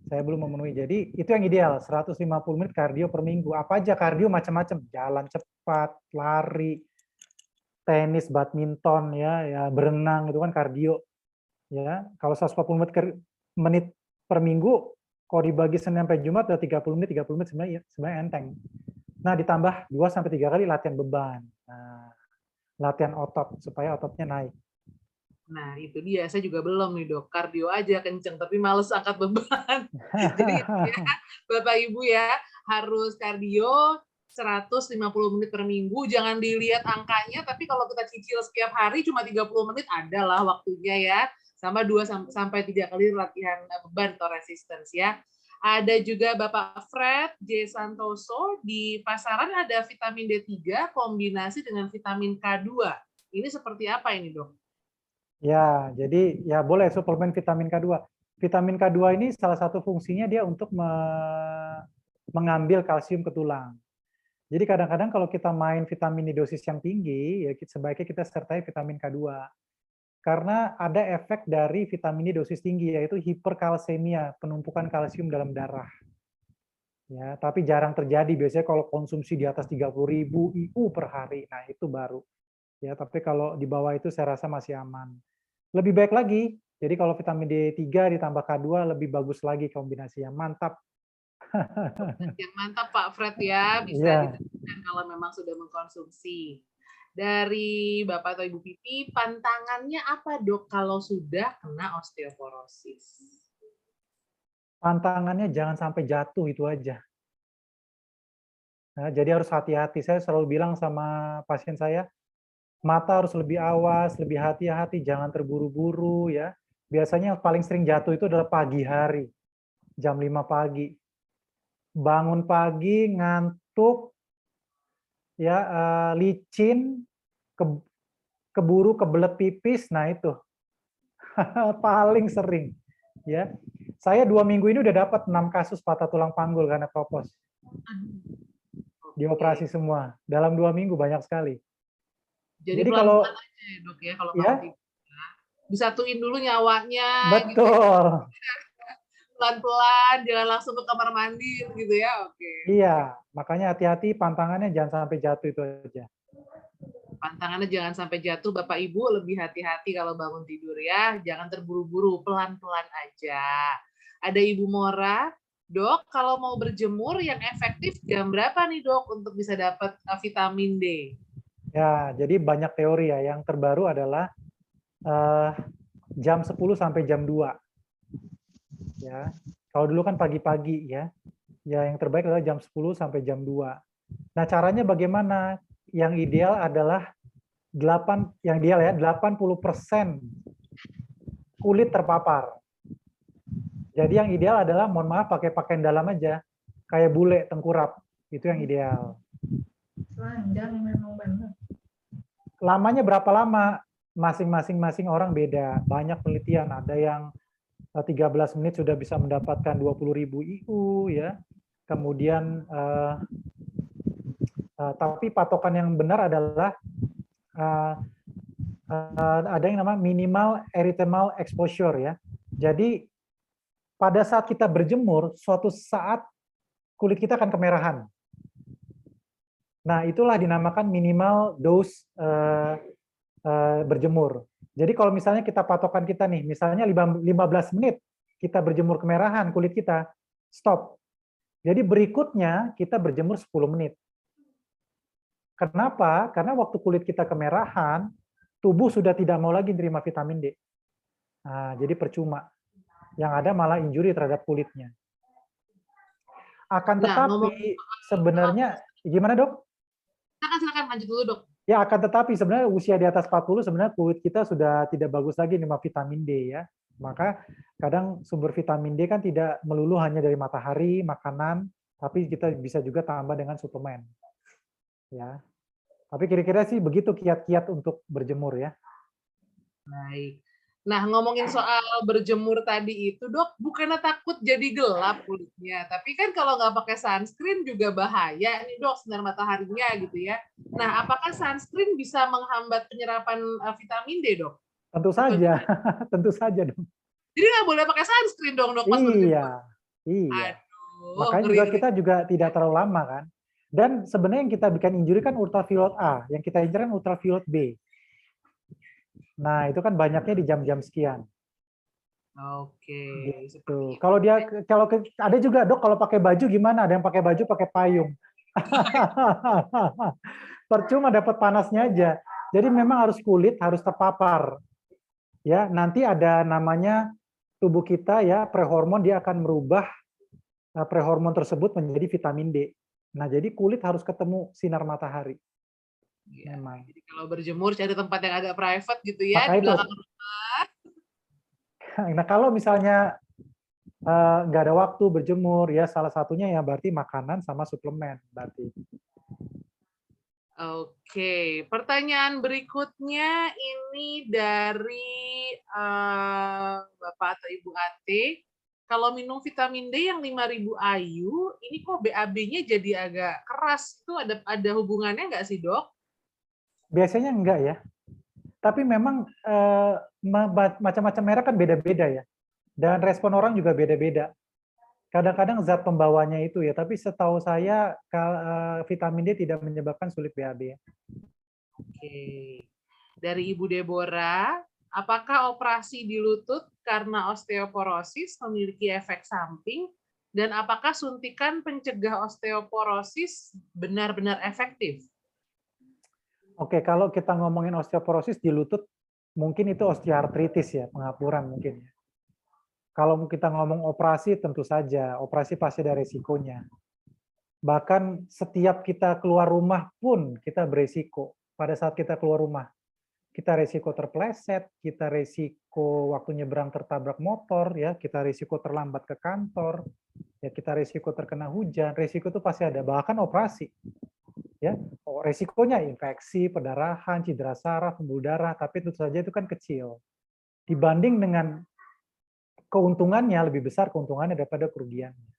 Saya belum memenuhi. Jadi itu yang ideal, 150 menit kardio per minggu. Apa aja kardio macam-macam, jalan cepat, lari, tenis, badminton ya berenang itu kan kardio. Ya, kalau 140 menit per minggu, kalau dibagi Senin sampai Jumat udah 30 menit sebenarnya enteng. Nah, ditambah 2-3 kali latihan beban. Nah, latihan otot supaya ototnya naik. Nah, itu dia. Saya juga belum nih, dok. Kardio aja kenceng, tapi males angkat beban. Jadi, ya, Bapak Ibu ya, harus kardio 150 menit per minggu. Jangan dilihat angkanya, tapi kalau kita cicil setiap hari cuma 30 menit, adalah waktunya ya. Sama 2-3 kali latihan beban atau resistance ya. Ada juga Bapak Fred J. Santoso, di pasaran ada vitamin D3 kombinasi dengan vitamin K2. Ini seperti apa ini, dok? Ya, jadi ya boleh suplemen vitamin K2. Vitamin K2 ini salah satu fungsinya dia untuk mengambil kalsium ke tulang. Jadi kadang-kadang kalau kita main vitamin di dosis yang tinggi, ya sebaiknya kita sertai vitamin K2. Karena ada efek dari vitamin D dosis tinggi, yaitu hiperkalsemia, penumpukan kalsium dalam darah. Ya, tapi jarang terjadi, biasanya kalau konsumsi di atas 30.000 IU per hari, nah itu baru. Ya, tapi kalau di bawah itu saya rasa masih aman. Lebih baik lagi, jadi kalau vitamin D3 ditambah K2 lebih bagus lagi kombinasinya, mantap. Yang mantap Pak Fred ya, bisa diterapkan kalau memang sudah mengkonsumsi. Dari Bapak atau Ibu Pipi, pantangannya apa dok kalau sudah kena osteoporosis? Pantangannya jangan sampai jatuh, itu aja. Nah, jadi harus hati-hati, saya selalu bilang sama pasien saya, mata harus lebih awas, lebih hati-hati, jangan terburu-buru ya. Biasanya yang paling sering jatuh itu adalah pagi hari, jam 5 pagi. Bangun pagi, ngantuk, ya licin, keburu kebelet pipis, nah itu paling sering. Ya, saya 2 minggu ini udah dapat 6 kasus patah tulang panggul karena kropos. Dioperasi semua. Dalam 2 minggu banyak sekali. Jadi kalau aja ya dok ya, kalau ya? Kamu disatuin dulu nyawanya. Betul. Gitu. Pelan-pelan, jangan langsung ke kamar mandi gitu ya. Oke. Iya, makanya hati-hati, pantangannya jangan sampai jatuh, itu aja. Pantangannya jangan sampai jatuh, Bapak Ibu lebih hati-hati kalau bangun tidur ya. Jangan terburu-buru, pelan-pelan aja. Ada Ibu Mora, dok kalau mau berjemur yang efektif jam berapa nih dok untuk bisa dapat vitamin D? Ya, jadi banyak teori ya. Yang terbaru adalah jam 10 sampai jam 2. Ya. Kalau dulu kan pagi-pagi ya. Ya, yang terbaik adalah jam 10 sampai jam 2. Nah, caranya bagaimana? Yang ideal adalah 80% kulit terpapar. Jadi yang ideal adalah, mohon maaf, pakai pakaian dalam aja, kayak bule tengkurap, itu yang ideal. Telanjang memang benar. Lamanya berapa lama? Masing-masing orang beda. Banyak penelitian, ada yang 13 menit sudah bisa mendapatkan 20.000 IU ya. Kemudian tapi patokan yang benar adalah ada yang namanya minimal erythemal exposure ya. Jadi pada saat kita berjemur, suatu saat kulit kita akan kemerahan. Nah, itulah dinamakan minimal dose berjemur. Jadi kalau misalnya kita patokan kita nih, misalnya 15 menit kita berjemur kemerahan kulit kita, stop. Jadi berikutnya kita berjemur 10 menit. Kenapa? Karena waktu kulit kita kemerahan, tubuh sudah tidak mau lagi terima vitamin D. Nah, jadi percuma. Yang ada malah injury terhadap kulitnya. Akan tetapi sebenarnya, gimana dok? Silakan lanjut dulu dok. Ya, akan tetapi sebenarnya usia di atas 40 sebenarnya kulit kita sudah tidak bagus lagi terima vitamin D ya. Maka kadang sumber vitamin D kan tidak melulu hanya dari matahari, makanan, tapi kita bisa juga tambah dengan suplemen. Ya. Tapi kira-kira sih begitu kiat-kiat untuk berjemur ya. Baik. Nah, ngomongin soal berjemur tadi itu, dok, bukannya takut jadi gelap kulitnya, tapi kan kalau nggak pakai sunscreen juga bahaya nih dok, sinar mataharinya gitu ya. Nah, apakah sunscreen bisa menghambat penyerapan vitamin D dok? Tentu saja, tentu saja dong. Jadi nggak boleh pakai sunscreen dong dok pas berjemur? Iya. Aduh, Makanya juga kita juga tidak terlalu lama kan. Dan sebenarnya yang kita bikin injury kan ultraviolet A, yang kita incer kan ultraviolet B. Nah, itu kan banyaknya di jam-jam sekian. Oke. Gitu. Kalau ada juga dok kalau pakai baju gimana? Ada yang pakai baju pakai payung. Percuma dapat panasnya aja. Jadi memang harus kulit harus terpapar. Ya, nanti ada namanya tubuh kita ya prehormon, dia akan merubah prehormon tersebut menjadi vitamin D. Nah, jadi kulit harus ketemu sinar matahari. Ya, memang. Jadi kalau berjemur cari tempat yang agak private gitu ya, Maka di itu. belakang rumah. Nah, kalau misalnya nggak ada waktu berjemur, ya salah satunya ya berarti makanan sama suplemen. Berarti. Oke, pertanyaan berikutnya ini dari Bapak atau Ibu Ate. Kalau minum vitamin D yang 5.000 IU, ini kok BAB-nya jadi agak keras. Itu ada hubungannya nggak sih, Dok? Biasanya enggak ya. Tapi memang macam-macam merek kan beda-beda ya. Dan respon orang juga beda-beda. Kadang-kadang zat pembawanya itu ya, tapi setahu saya vitamin D tidak menyebabkan sulit BAB. Oke. Dari Ibu Deborah, apakah operasi di lutut karena osteoporosis memiliki efek samping? Dan apakah suntikan pencegah osteoporosis benar-benar efektif? Oke, kalau kita ngomongin osteoporosis di lutut, mungkin itu osteoartritis ya, pengapuran mungkin ya. Kalau kita ngomong operasi, tentu saja operasi pasti ada resikonya. Bahkan setiap kita keluar rumah pun kita beresiko. Pada saat kita keluar rumah, kita resiko terpleset, kita resiko waktu nyebrang tertabrak motor, ya, kita resiko terlambat ke kantor, ya, kita resiko terkena hujan, resiko itu pasti ada. Bahkan operasi, ya, resikonya infeksi, perdarahan, cedera saraf, pembuluh darah, tapi tentu saja itu kan kecil. Dibanding dengan keuntungannya lebih besar keuntungannya daripada kerugiannya.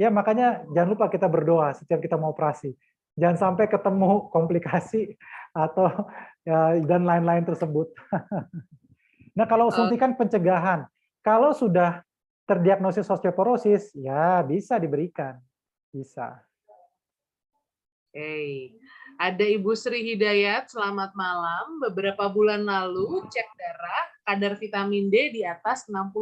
Ya makanya jangan lupa kita berdoa setiap kita mau operasi. Jangan sampai ketemu komplikasi atau ya, dan lain-lain tersebut. Nah kalau suntikan pencegahan, kalau sudah terdiagnosis osteoporosis, ya bisa diberikan, bisa. Oke. Ada Ibu Sri Hidayat, selamat malam. Beberapa bulan lalu cek darah, kadar vitamin D di atas 65.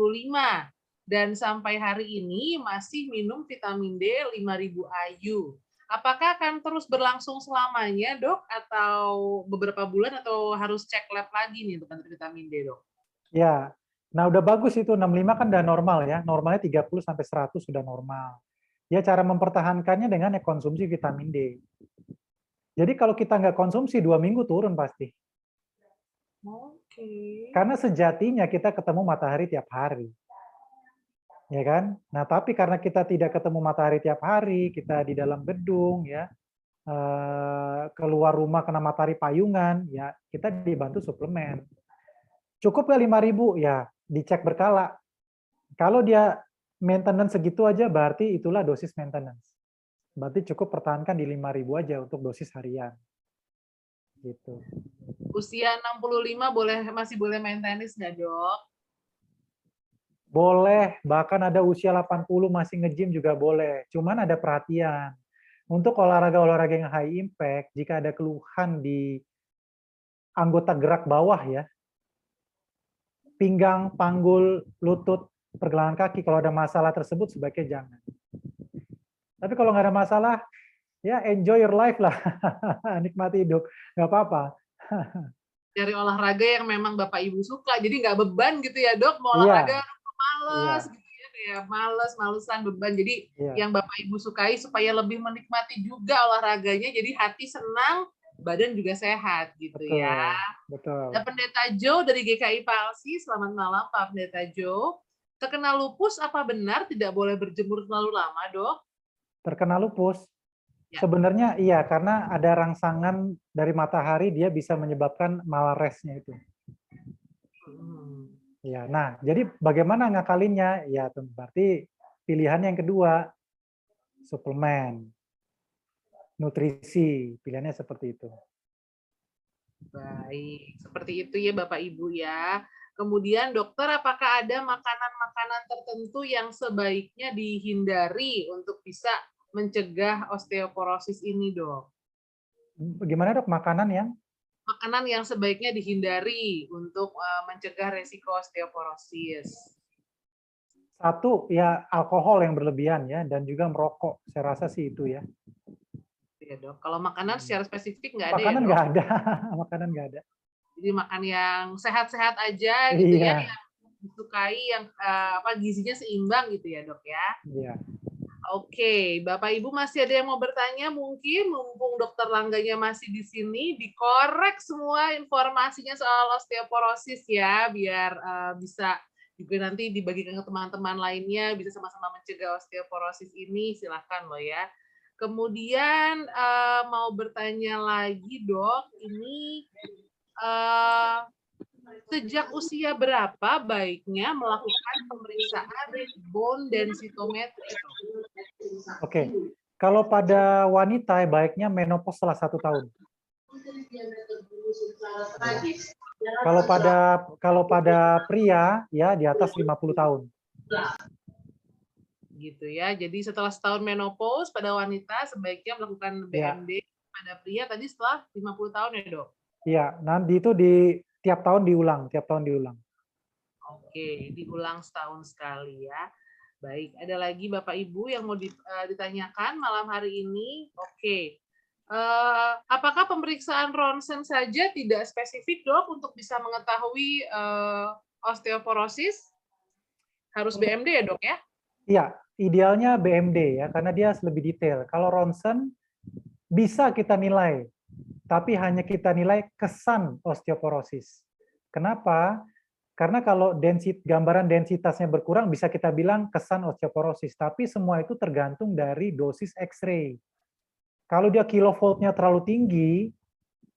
Dan sampai hari ini masih minum vitamin D 5.000 IU. Apakah akan terus berlangsung selamanya, Dok? Atau beberapa bulan atau harus cek lab lagi nih untuk kadar vitamin D, Dok? Ya, nah udah bagus itu, 65 kan udah normal ya. Normalnya 30-100 sudah normal. Ya cara mempertahankannya dengan konsumsi vitamin D. Jadi kalau kita nggak konsumsi 2 minggu turun pasti. Oke. Karena sejatinya kita ketemu matahari tiap hari. ya kan? Nah, tapi karena kita tidak ketemu matahari tiap hari, kita di dalam gedung, ya, keluar rumah kena matahari payungan, ya kita dibantu suplemen. Cukup nggak 5.000? Ya, dicek berkala. Kalau dia maintenance segitu aja, berarti itulah dosis maintenance. Berarti cukup pertahankan di 5.000 aja untuk dosis harian. Gitu. Usia 65 masih boleh main tenis nggak, Dok? Boleh, bahkan ada usia 80 masih nge-gym juga boleh. Cuman ada perhatian. Untuk olahraga-olahraga yang high impact, jika ada keluhan di anggota gerak bawah ya, pinggang, panggul, lutut, pergelangan kaki, kalau ada masalah tersebut sebaiknya jangan. Tapi kalau nggak ada masalah, ya enjoy your life lah. Nikmati hidup, nggak apa-apa. Dari olahraga yang memang Bapak Ibu suka, jadi nggak beban gitu ya, Dok? Mau Iya. olahraga males gitu ya, kayak malesan beban. Jadi yang Bapak Ibu sukai supaya lebih menikmati juga olahraganya, jadi hati senang, badan juga sehat gitu Betul, ya. betul. Ada Pendeta Jo dari GKI Palsi. Selamat malam Pak Pendeta Jo. Terkena lupus apa benar tidak boleh berjemur terlalu lama, Dok? Terkena lupus? Ya. Sebenarnya iya, karena ada rangsangan dari matahari, dia bisa menyebabkan malaresnya itu. Ya, nah, jadi bagaimana ngakalinnya? Ya, berarti pilihan yang kedua, suplemen, nutrisi, pilihannya seperti itu. Baik, seperti itu ya Bapak Ibu ya. Kemudian dokter, apakah ada makanan-makanan tertentu yang sebaiknya dihindari untuk bisa mencegah osteoporosis ini, Dok? Bagaimana, Dok, makanan yang? Makanan yang sebaiknya dihindari untuk mencegah resiko osteoporosis. Satu, ya alkohol yang berlebihan ya, dan juga merokok. Saya rasa sih itu ya. Ya, Dok. Kalau makanan secara spesifik nggak ada Makanan ya, Dok? nggak ada. Makanan nggak ada. Jadi makan yang sehat-sehat aja gitu ya, Iya. yang disukai, yang gizinya seimbang gitu ya, Dok ya. Iya. Oke, Bapak Ibu masih ada yang mau bertanya mungkin, mumpung Dokter Langganya masih di sini, dikorek semua informasinya soal osteoporosis ya, biar bisa juga nanti dibagikan ke teman-teman lainnya, bisa sama-sama mencegah osteoporosis ini, silahkan loh ya. Kemudian mau bertanya lagi, Dok, ini sejak usia berapa baiknya melakukan pemeriksaan bone densitometry? Oke, kalau pada wanita baiknya menopause setelah 1 tahun. Kalau pada pria ya di atas 50 tahun. Gitu ya. Jadi setelah setahun menopause pada wanita sebaiknya melakukan BMD, pada pria tadi setelah 50 tahun ya, Dok? Iya, nanti itu di tiap tahun diulang. Oke, diulang setahun sekali ya. Baik, ada lagi Bapak Ibu yang mau ditanyakan malam hari ini? Oke. Apakah pemeriksaan ronsen saja tidak spesifik, Dok, untuk bisa mengetahui osteoporosis? Harus BMD ya, Dok ya? Iya, idealnya BMD ya, karena dia lebih detail. Kalau ronsen bisa kita nilai, tapi hanya kita nilai kesan osteoporosis. Kenapa? Karena kalau gambaran densitasnya berkurang, bisa kita bilang kesan osteoporosis. Tapi semua itu tergantung dari dosis X-ray. Kalau dia kilovoltnya terlalu tinggi,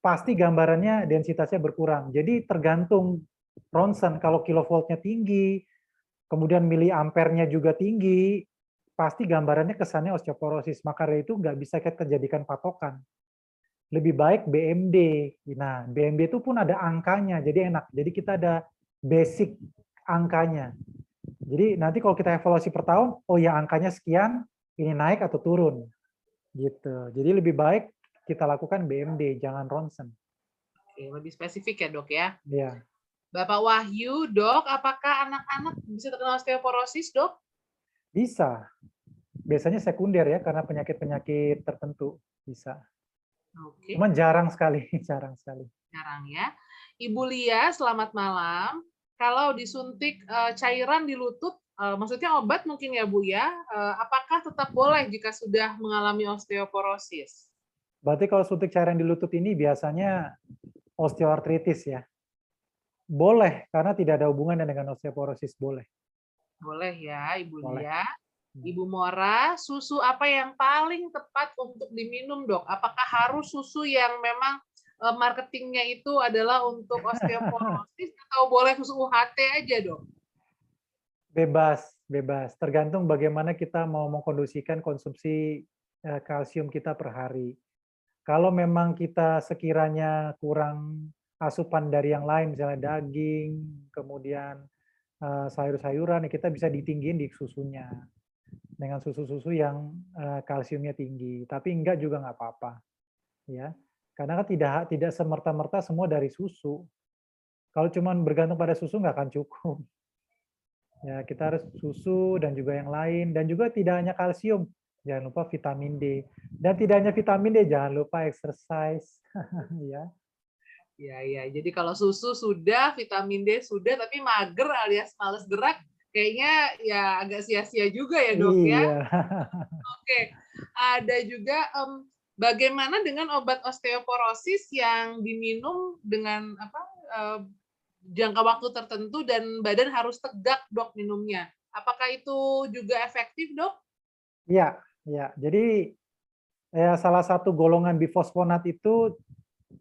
pasti gambarannya densitasnya berkurang. Jadi tergantung ronsen, kalau kilovoltnya tinggi, kemudian miliampernya juga tinggi, pasti gambarannya kesannya osteoporosis. Maka dari itu nggak bisa kita jadikan patokan. Lebih baik BMD. Nah, BMD itu pun ada angkanya, jadi enak. Jadi kita ada basic angkanya. Jadi nanti kalau kita evaluasi per tahun, oh ya angkanya sekian, ini naik atau turun. Gitu. Jadi lebih baik kita lakukan BMD, jangan ronsen. Oke, lebih spesifik ya, Dok ya? Iya. Bapak Wahyu, Dok, apakah anak-anak bisa terkena osteoporosis, Dok? Bisa. Biasanya sekunder ya, karena penyakit-penyakit tertentu bisa. Oke. Cuman jarang sekali, jarang sekali. Jarang ya. Ibu Lia, selamat malam. Kalau disuntik cairan di lutut, maksudnya obat mungkin ya Bu ya, apakah tetap boleh jika sudah mengalami osteoporosis? Berarti kalau suntik cairan di lutut ini biasanya osteoartritis ya. Boleh, karena tidak ada hubungannya dengan osteoporosis, boleh. Boleh ya, Ibu Boleh. Lia. Ibu Mora, susu apa yang paling tepat untuk diminum, Dok? Apakah harus susu yang memang marketingnya itu adalah untuk osteoporosis atau boleh susu UHT aja, Dok? Bebas, bebas. Tergantung bagaimana kita mau mengkondisikan konsumsi kalsium kita per hari. Kalau memang kita sekiranya kurang asupan dari yang lain, misalnya daging, kemudian sayur-sayuran, kita bisa ditinggiin di susunya dengan susu-susu yang kalsiumnya tinggi. Tapi enggak juga nggak apa-apa, ya. Karena kan tidak semerta-merta semua dari susu. Kalau cuma bergantung pada susu nggak akan cukup. Ya, kita harus susu dan juga yang lain, dan juga tidak hanya kalsium, jangan lupa vitamin D. Dan tidak hanya vitamin D, jangan lupa exercise. Ya. Ya. Jadi kalau susu sudah, vitamin D sudah, tapi mager alias males gerak, kayaknya ya agak sia-sia juga ya, Dok ya. Iya. Oke, ada juga bagaimana dengan obat osteoporosis yang diminum dengan jangka waktu tertentu dan badan harus tegak, Dok, minumnya. Apakah itu juga efektif, Dok? Iya, iya. Jadi salah satu golongan bifosfonat itu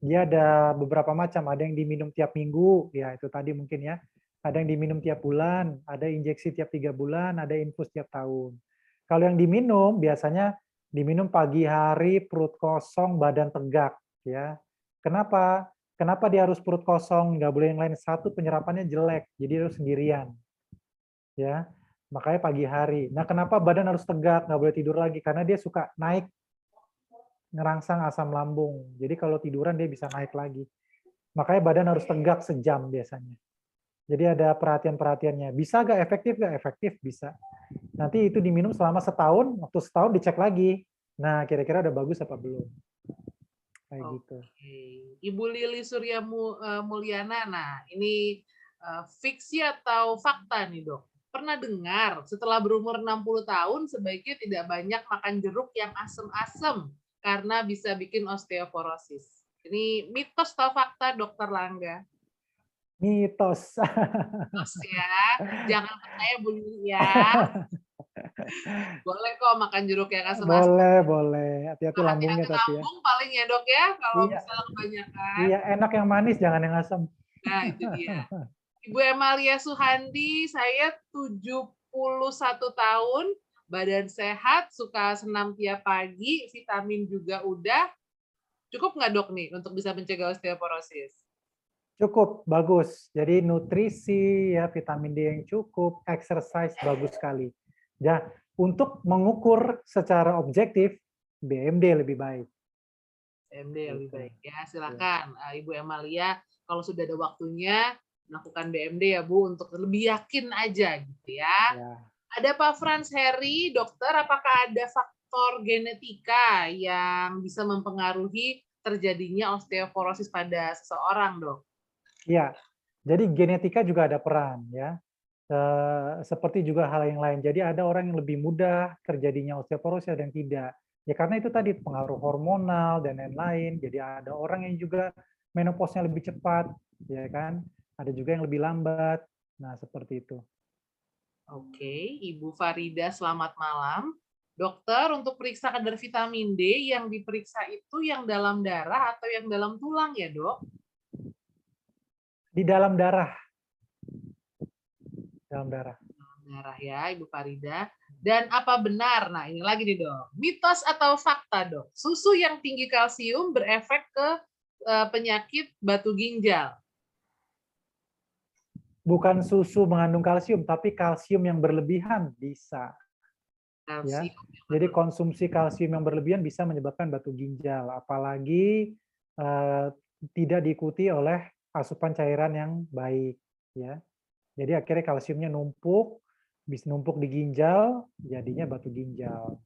dia ada beberapa macam. Ada yang diminum tiap minggu, ya itu tadi mungkin ya. Ada yang diminum tiap bulan, ada injeksi tiap 3 bulan, ada infus tiap tahun. Kalau yang diminum biasanya diminum pagi hari, perut kosong, badan tegak, ya. Kenapa? Kenapa dia harus perut kosong? Nggak boleh yang lain. Satu, penyerapannya jelek, jadi harus sendirian, ya. Makanya pagi hari. Nah, kenapa badan harus tegak? Nggak boleh tidur lagi karena dia suka naik, ngerangsang asam lambung. Jadi kalau tiduran dia bisa naik lagi. Makanya badan harus tegak sejam biasanya. Jadi ada perhatian-perhatiannya. Bisa nggak efektif? Nggak efektif, bisa. Nanti itu diminum selama setahun, waktu setahun dicek lagi. Nah, kira-kira udah bagus apa belum? Kayak gitu. Ibu Lili Surya Mulyana, nah ini fiksi atau fakta nih, Dok? Pernah dengar setelah berumur 60 tahun sebaiknya tidak banyak makan jeruk yang asam-asam karena bisa bikin osteoporosis. Ini mitos atau fakta, Dokter Langga? Mitos. Mitos ya, jangan percaya Bu Lili ya. Boleh kok makan jeruk yang asam-asam. Boleh. Hati-hati lambungnya Hati-hati tapi ya. lambung paling ya, Dok ya, kalau Iya. misalnya kebanyakan. Iya, enak yang manis, jangan yang asam. Nah, itu dia. Ibu Emalia Suhandi, saya 71 tahun, badan sehat, suka senam tiap pagi, vitamin juga udah. Cukup nggak, Dok, nih untuk bisa mencegah osteoporosis? Cukup, bagus. Jadi nutrisi, ya vitamin D yang cukup, exercise bagus sekali. Ya, untuk mengukur secara objektif, BMD lebih baik. BMD lebih baik ya, silakan Ibu Emalia, kalau sudah ada waktunya melakukan BMD ya Bu, untuk lebih yakin aja gitu ya. Ada Pak Frans Heri, dokter, apakah ada faktor genetika yang bisa mempengaruhi terjadinya osteoporosis pada seseorang, Dok? Iya, jadi genetika juga ada peran ya. Seperti juga hal yang lain. Jadi ada orang yang lebih mudah terjadinya osteoporosis, ada yang tidak. Ya karena itu tadi pengaruh hormonal dan lain-lain. Jadi ada orang yang juga menopausnya lebih cepat, ya kan? Ada juga yang lebih lambat. Nah, seperti itu. Oke, Ibu Farida, selamat malam. Dokter, untuk periksa kadar vitamin D yang diperiksa itu yang dalam darah atau yang dalam tulang ya, Dok? Di dalam darah. Dalam darah. Dalam darah ya, Ibu Farida. Dan apa benar, nah ini lagi nih, Dok, mitos atau fakta, Dok, susu yang tinggi kalsium berefek ke penyakit batu ginjal? Bukan susu mengandung kalsium, tapi kalsium yang berlebihan bisa. Kalsium. Ya. Jadi konsumsi kalsium yang berlebihan bisa menyebabkan batu ginjal, apalagi tidak diikuti oleh asupan cairan yang baik. Ya. Jadi akhirnya kalsiumnya numpuk, bisa numpuk di ginjal, jadinya batu ginjal.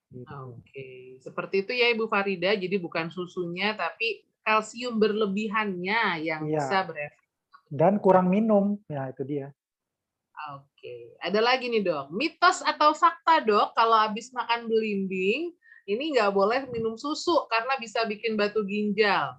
Gitu. Oke, seperti itu ya Ibu Farida. Jadi bukan susunya, tapi kalsium berlebihannya yang bisa berefek. Dan kurang minum, ya itu dia. Oke, ada lagi nih, Dok. Mitos atau fakta, Dok, kalau habis makan belimbing, ini nggak boleh minum susu karena bisa bikin batu ginjal.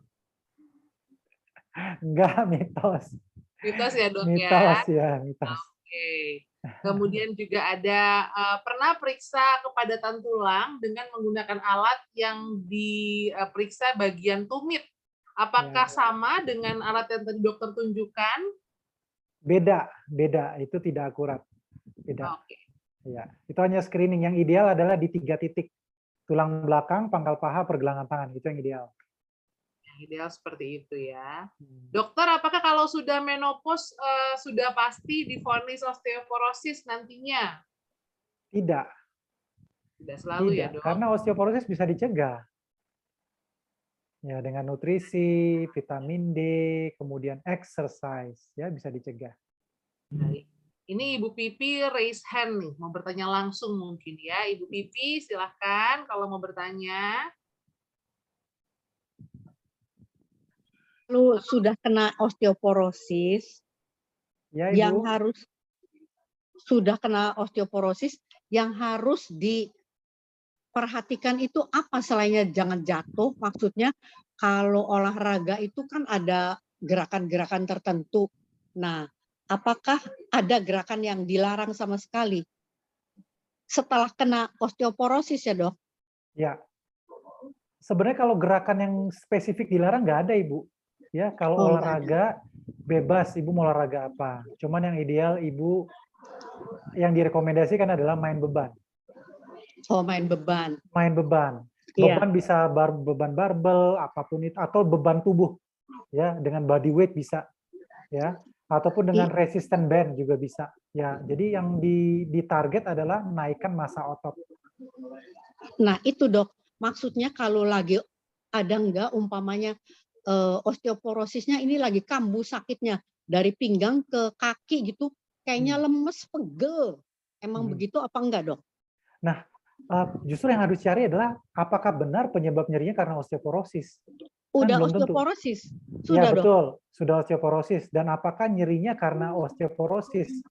Enggak, mitos. Mitos ya, Dok, mitos, ya? Mitos. Oke. Kemudian juga ada pernah periksa kepadatan tulang dengan menggunakan alat yang diperiksa bagian tumit. Apakah sama dengan alat yang tadi dokter tunjukkan? Beda, beda. Itu tidak akurat. Beda. Oke. Ya, itu hanya screening. Yang ideal adalah di 3 titik. Tulang belakang, pangkal paha, pergelangan tangan. Itu yang ideal. Yang ideal seperti itu ya. Dokter, apakah kalau sudah menopause sudah pasti divonis osteoporosis nantinya? Tidak. Tidak selalu ya, Tidak, Dok? karena osteoporosis bisa dicegah. Ya, dengan nutrisi, vitamin D, kemudian exercise, ya bisa dicegah. Baik. Ini Ibu Pipi raise hand nih, mau bertanya langsung mungkin ya. Ibu Pipi, silahkan kalau mau bertanya. Lu sudah kena osteoporosis, Ya, yang Ibu. harus sudah kena osteoporosis, yang harus diperhatikan itu apa selainnya jangan jatuh? Maksudnya kalau olahraga itu kan ada gerakan-gerakan tertentu. Nah, apakah ada gerakan yang dilarang sama sekali setelah kena osteoporosis ya, Dok? Ya. Sebenarnya kalau gerakan yang spesifik dilarang nggak ada, Ibu. Ya, kalau Oh, olahraga bebas Ibu mau olahraga apa. Cuman yang ideal Ibu yang direkomendasikan adalah main beban. Oh, main beban. Main beban. Iya. Beban bisa beban barbel, apapun itu, atau beban tubuh. Ya, dengan body weight bisa. Ya, ataupun dengan resistant band juga bisa. Ya, jadi yang ditarget adalah naikkan massa otot. Nah, itu Dok. Maksudnya kalau lagi ada enggak umpamanya osteoporosisnya ini lagi kambuh sakitnya dari pinggang ke kaki gitu, kayaknya lemes, pegel. Emang begitu apa enggak, Dok? Nah, justru yang harus cari adalah apakah benar penyebab nyerinya karena osteoporosis. Udah Belum tentu. osteoporosis? Ya, Sudah, Dok? betul. Sudah osteoporosis. Dan apakah nyerinya karena osteoporosis?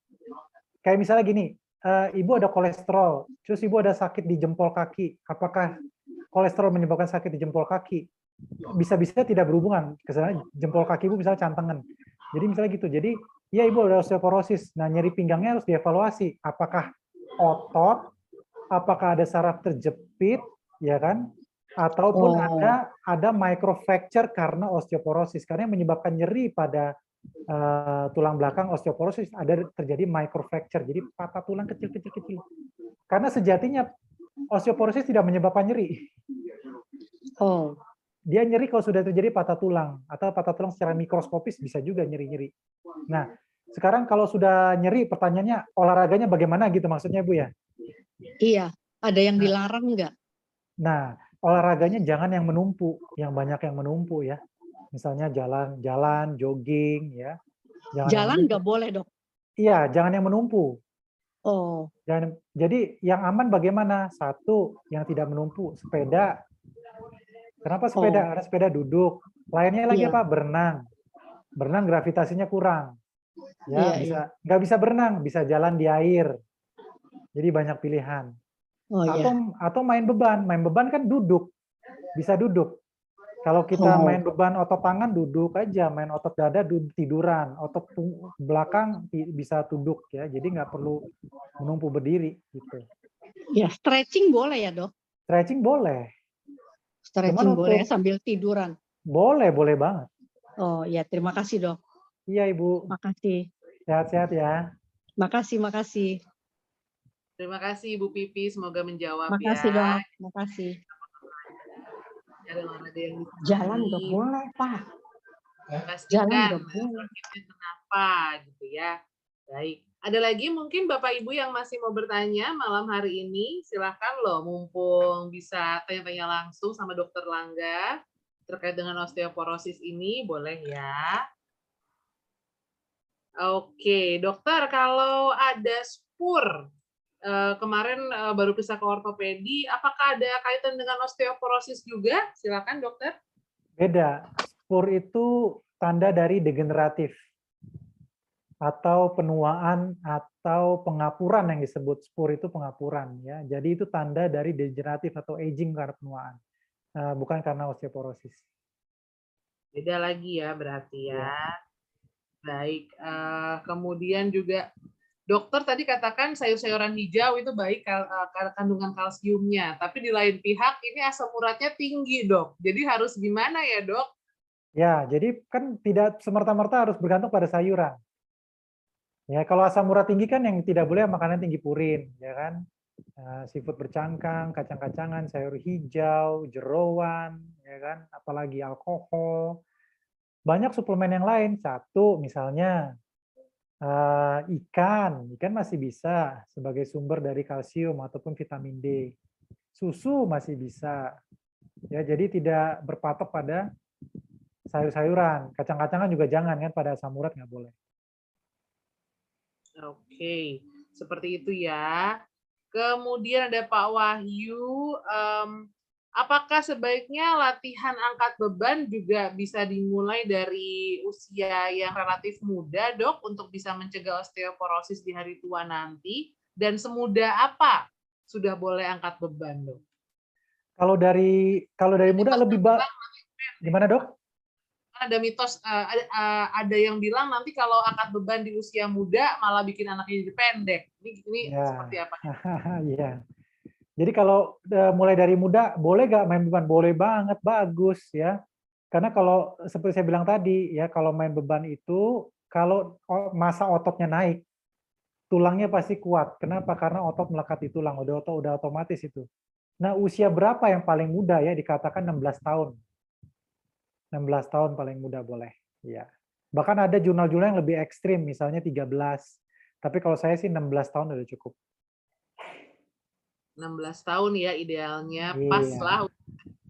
Kayak misalnya gini, Ibu ada kolesterol, terus Ibu ada sakit di jempol kaki. Apakah kolesterol menyebabkan sakit di jempol kaki? Bisa-bisa tidak berhubungan. Kesannya jempol kaki Ibu misalnya cantengan. Jadi misalnya gitu. Jadi, ya Ibu ada osteoporosis. Nah, nyeri pinggangnya harus dievaluasi. Apakah otot, apakah ada saraf terjepit, ya kan? Ataupun ada microfracture karena osteoporosis. Karena yang menyebabkan nyeri pada tulang belakang osteoporosis ada terjadi microfracture. Jadi patah tulang kecil-kecil. Karena sejatinya osteoporosis tidak menyebabkan nyeri. Oh. Dia nyeri kalau sudah terjadi patah tulang atau patah tulang secara mikroskopis bisa juga nyeri-nyeri. Nah, sekarang kalau sudah nyeri pertanyaannya olahraganya bagaimana gitu maksudnya Bu ya? Iya, ada yang dilarang nggak? Nah, olahraganya jangan yang menumpuk, yang banyak yang menumpuk ya. Misalnya jalan, jogging ya. Jalan nggak boleh, Dok? Iya, jangan yang menumpuk. Oh. Jadi yang aman bagaimana? Satu, yang tidak menumpuk, sepeda. Kenapa sepeda? Karena sepeda duduk. Lainnya lagi apa? Berenang. Berenang gravitasinya kurang. Ya, nggak bisa berenang, bisa jalan di air. Jadi banyak pilihan. Atau main beban. Main beban kan duduk. Bisa duduk. Kalau kita main beban otot tangan duduk aja, main otot dada tiduran, otot belakang bisa duduk ya. Jadi nggak perlu menumpuk berdiri gitu. Ya, stretching boleh ya, Dok? Stretching boleh. Stretching boleh sambil tiduran. Boleh banget. Oh ya, terima kasih, Dok. Iya, Ibu. Makasih. Sehat-sehat ya. Makasih. Terima kasih Ibu Pipi, semoga menjawab makasih, ya. Dok. Makasih. Jalan udah boleh, Pak. Pastikan kenapa gitu ya. Baik. Ada lagi mungkin Bapak Ibu yang masih mau bertanya malam hari ini, silakan loh, mumpung bisa tanya-tanya langsung sama Dokter Langga terkait dengan osteoporosis ini, boleh ya. Oke, dokter, kalau ada spur, kemarin baru periksa ke ortopedi, apakah ada kaitan dengan osteoporosis juga? Silakan dokter. Beda. Spur itu tanda dari degeneratif atau penuaan atau pengapuran yang disebut. Spur itu pengapuran ya. Jadi itu tanda dari degeneratif atau aging karena penuaan. Bukan karena osteoporosis. Beda lagi ya berarti ya. Baik. Kemudian juga dokter tadi katakan sayur-sayuran hijau itu baik kandungan kalsiumnya, tapi di lain pihak ini asam uratnya tinggi, Dok. Jadi harus gimana ya, Dok? Ya, jadi kan tidak semerta-merta harus bergantung pada sayuran. Ya, kalau asam urat tinggi kan yang tidak boleh makanan tinggi purin, ya kan? Seafood bercangkang, kacang-kacangan, sayur hijau, jeroan, ya kan? Apalagi alkohol. Banyak suplemen yang lain. Satu, misalnya ikan masih bisa sebagai sumber dari kalsium ataupun vitamin D. Susu masih bisa. Ya, jadi tidak berpatok pada sayur-sayuran. Kacang-kacangan juga jangan kan, pada asam urat nggak boleh. Oke, seperti itu ya. Kemudian ada Pak Wahyu, apakah sebaiknya latihan angkat beban juga bisa dimulai dari usia yang relatif muda, Dok, untuk bisa mencegah osteoporosis di hari tua nanti? Dan semudah apa sudah boleh angkat beban, Dok? Kalau dari muda lebih gimana, Dok? Ada mitos, ada yang bilang nanti kalau angkat beban di usia muda malah bikin anaknya jadi pendek. Ini Ya. seperti apa? Iya. Jadi kalau mulai dari muda, boleh nggak main beban? Boleh banget, bagus ya. Karena kalau seperti saya bilang tadi, ya kalau main beban itu, kalau massa ototnya naik, tulangnya pasti kuat. Kenapa? Karena otot melekat di tulang, udah otomatis itu. Nah, usia berapa yang paling muda ya? Dikatakan 16 tahun. 16 tahun paling muda boleh. Ya. Bahkan ada jurnal-jurnal yang lebih ekstrim, misalnya 13. Tapi kalau saya sih 16 tahun udah cukup. 16 tahun ya idealnya, Iya. pas lah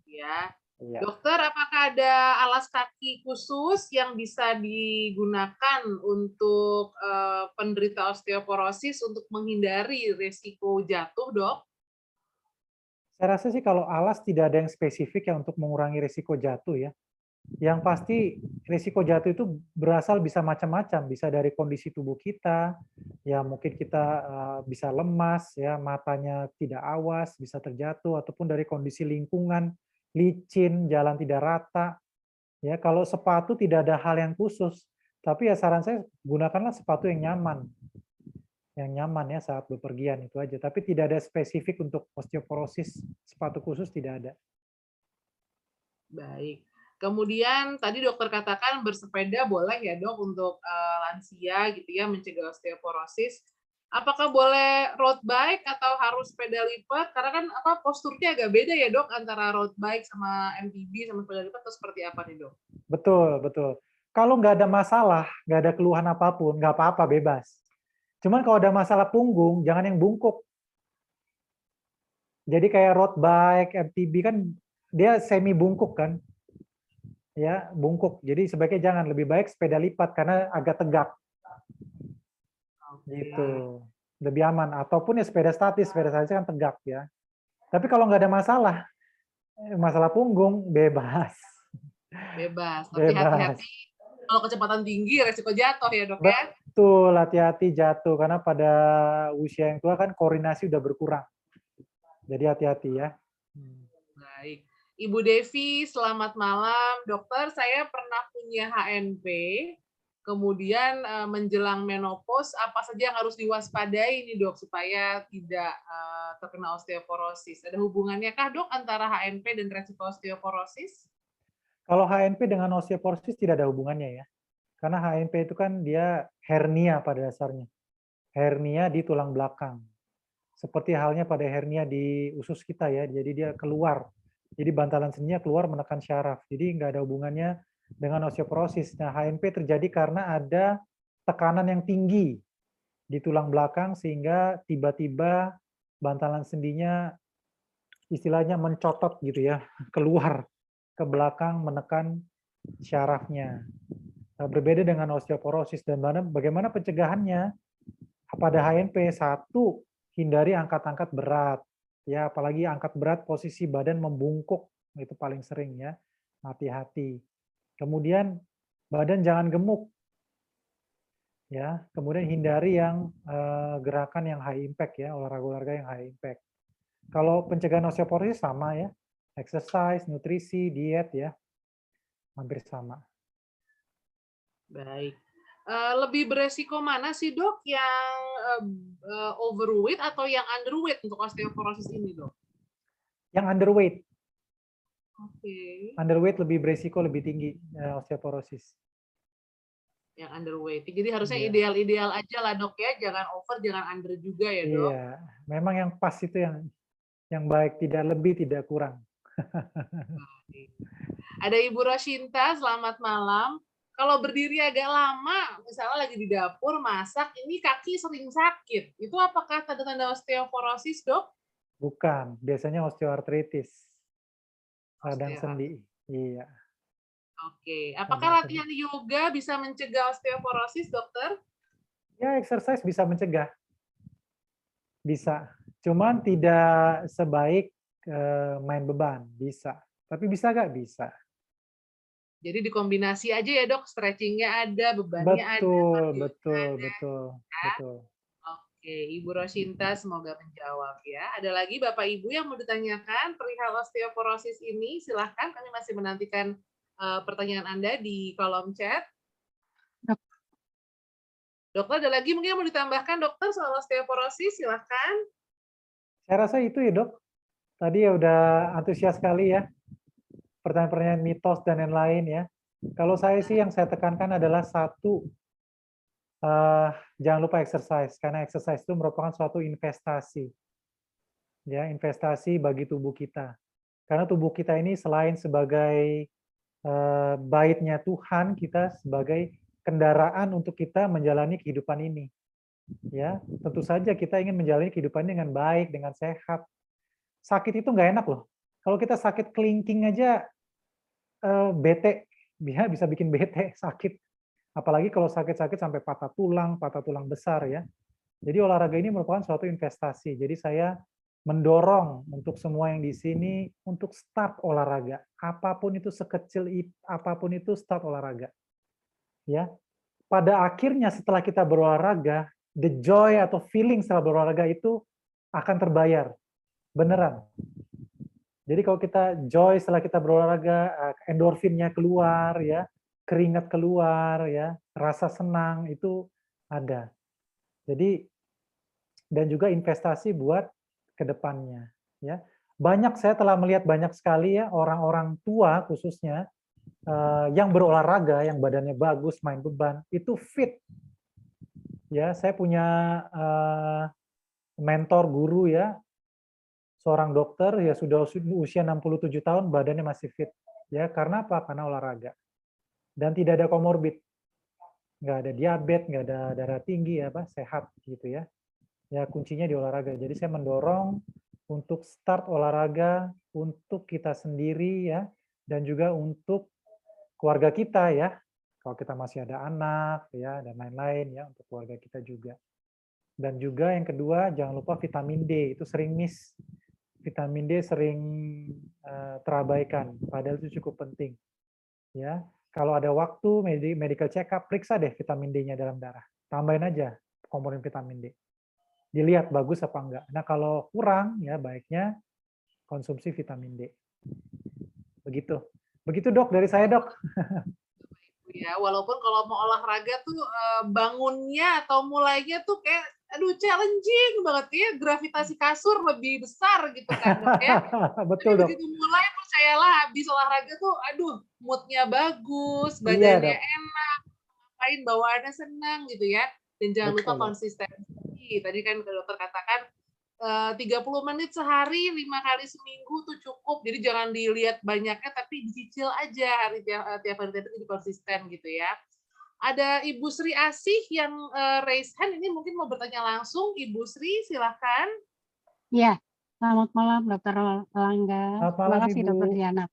ya. Iya. Dokter, apakah ada alas kaki khusus yang bisa digunakan untuk penderita osteoporosis untuk menghindari risiko jatuh, Dok? Saya rasa sih kalau alas tidak ada yang spesifik ya untuk mengurangi risiko jatuh ya. Yang pasti risiko jatuh itu berasal bisa macam-macam, bisa dari kondisi tubuh kita, ya mungkin kita bisa lemas, ya matanya tidak awas, bisa terjatuh, ataupun dari kondisi lingkungan, licin, jalan tidak rata. Ya kalau sepatu tidak ada hal yang khusus, tapi ya saran saya gunakanlah sepatu yang nyaman ya saat bepergian itu aja. Tapi tidak ada spesifik untuk osteoporosis, sepatu khusus tidak ada. Baik. Kemudian tadi dokter katakan bersepeda boleh ya, Dok, untuk lansia gitu ya, mencegah osteoporosis. Apakah boleh road bike atau harus sepeda lipat? Karena kan posturnya agak beda ya, Dok, antara road bike sama MTB sama sepeda lipat, atau seperti apa nih, Dok? Betul, betul. Kalau nggak ada masalah, nggak ada keluhan apapun, nggak apa-apa, bebas. Cuman kalau ada masalah punggung, jangan yang bungkuk. Jadi kayak road bike, MTB kan dia semi bungkuk kan. Ya, bungkuk. Jadi sebaiknya jangan, lebih baik sepeda lipat karena agak tegak. Gitu. Lebih aman. Ataupun ya sepeda statis kan tegak ya. Tapi kalau nggak ada masalah punggung, bebas. Bebas, tapi hati-hati kalau kecepatan tinggi resiko jatuh ya, Dok ya. Betul, hati-hati jatuh karena pada usia yang tua kan koordinasi udah berkurang. Jadi hati-hati ya. Baik. Ibu Devi, selamat malam. Dokter, saya pernah punya HNP, kemudian menjelang menopause, apa saja yang harus diwaspadai nih, Dok, supaya tidak terkena osteoporosis? Ada hubungannya kah, Dok, antara HNP dan resiko osteoporosis? Kalau HNP dengan osteoporosis tidak ada hubungannya ya. Karena HNP itu kan dia hernia pada dasarnya. Hernia di tulang belakang. Seperti halnya pada hernia di usus kita ya, jadi dia keluar. Jadi bantalan sendinya keluar menekan syaraf. Jadi nggak ada hubungannya dengan osteoporosis. Nah, HNP terjadi karena ada tekanan yang tinggi di tulang belakang sehingga tiba-tiba bantalan sendinya istilahnya mencotot gitu ya, keluar ke belakang menekan syarafnya. Nah, berbeda dengan osteoporosis. Dan bagaimana pencegahannya? Pada HNP, satu, hindari angkat-angkat berat. Ya, apalagi angkat berat posisi badan membungkuk, itu paling sering ya. Hati-hati. Kemudian badan jangan gemuk. Ya, kemudian hindari yang gerakan yang high impact ya, olahraga-olahraga yang high impact. Kalau pencegahan osteoporosis sama ya, exercise, nutrisi, diet ya, hampir sama. Baik. Lebih beresiko mana sih dok, yang overweight atau yang underweight untuk osteoporosis ini dok? Yang underweight. Oke. Underweight lebih beresiko lebih tinggi osteoporosis. Yang underweight. Jadi harusnya Iya. ideal-ideal aja lah dok ya, jangan over, jangan under juga ya dok. Iya, memang yang pas itu yang baik, tidak lebih, tidak kurang. Ada Ibu Roshinta, selamat malam. Kalau berdiri agak lama, misalnya lagi di dapur masak, ini kaki sering sakit. Itu apakah tanda-tanda osteoporosis, dok? Bukan, biasanya osteoartritis. Radang Osteoartritis. sendi. Iya. Oke. Apakah Radang latihan yoga bisa mencegah osteoporosis, dokter? Ya, exercise bisa mencegah. Bisa. Cuman tidak sebaik main beban. Bisa. Tapi bisa nggak? Bisa. Jadi dikombinasi aja ya dok, stretchingnya ada, bebannya ada, Betul. Oke, Ibu Roshinta semoga menjawab ya. Ada lagi Bapak Ibu yang mau ditanyakan perihal osteoporosis ini? Silahkan, kami masih menantikan pertanyaan Anda di kolom chat. Dokter, ada lagi mungkin yang mau ditambahkan dokter soal osteoporosis? Silahkan. Saya rasa itu ya dok. Tadi ya udah antusias sekali ya. Pertanyaan-pertanyaan mitos dan lain-lain ya. Kalau saya sih yang saya tekankan adalah satu, jangan lupa exercise, karena exercise itu merupakan suatu investasi. Ya, investasi bagi tubuh kita. Karena tubuh kita ini selain sebagai baitnya Tuhan, kita sebagai kendaraan untuk kita menjalani kehidupan ini. Ya, tentu saja kita ingin menjalani kehidupan dengan baik, dengan sehat. Sakit itu nggak enak loh. Kalau kita sakit kelingking aja, bete, bisa bikin bete, sakit. Apalagi kalau sakit-sakit sampai patah tulang besar ya. Jadi olahraga ini merupakan suatu investasi. Jadi saya mendorong untuk semua yang di sini untuk start olahraga. Apapun itu, sekecil apapun itu, start olahraga. Ya. Pada akhirnya setelah kita berolahraga, the joy atau feeling setelah berolahraga itu akan terbayar. Beneran. Jadi kalau kita joy setelah kita berolahraga, endorfinnya keluar ya, keringat keluar ya, rasa senang itu ada. Jadi dan juga investasi buat kedepannya ya. Saya telah melihat banyak sekali ya orang-orang tua khususnya yang berolahraga, yang badannya bagus, main beban, itu fit. Ya, saya punya mentor guru ya, seorang dokter ya sudah usia 67 tahun badannya masih fit. Ya, karena apa? Karena olahraga. Dan tidak ada komorbid. Nggak ada diabetes, nggak ada darah tinggi, sehat gitu ya. Ya, kuncinya di olahraga. Jadi saya mendorong untuk start olahraga untuk kita sendiri ya, dan juga untuk keluarga kita ya. Kalau kita masih ada anak ya dan lain-lain ya, untuk keluarga kita juga. Dan juga yang kedua, jangan lupa vitamin D, itu sering miss. Vitamin D sering terabaikan, padahal itu cukup penting. Ya, kalau ada waktu medical check up, periksa deh vitamin D-nya dalam darah. Tambahin aja komponen vitamin D. Dilihat bagus apa enggak. Nah, kalau kurang ya baiknya konsumsi vitamin D. Begitu. Begitu dok dari saya dok. Ya, walaupun kalau mau olahraga tuh bangunnya atau mulainya tuh kayak aduh challenging banget ya, gravitasi kasur lebih besar gitu kan dok ya. Betul dok. Begitu mulai percayalah habis olahraga tuh aduh moodnya bagus, badannya enak, ngapain bawaannya senang gitu ya. Dan jangan lupa konsistensi. Tadi kan dokter katakan 30 menit sehari, 5 kali seminggu tuh cukup. Jadi jangan dilihat banyaknya, tapi dicicil aja tiap hari itu jadi konsisten gitu ya. Ada Ibu Sri Asih yang raise hand, ini mungkin mau bertanya langsung. Ibu Sri, silahkan. Ya, selamat malam Dokter Langga. Terima kasih Dokter Diana.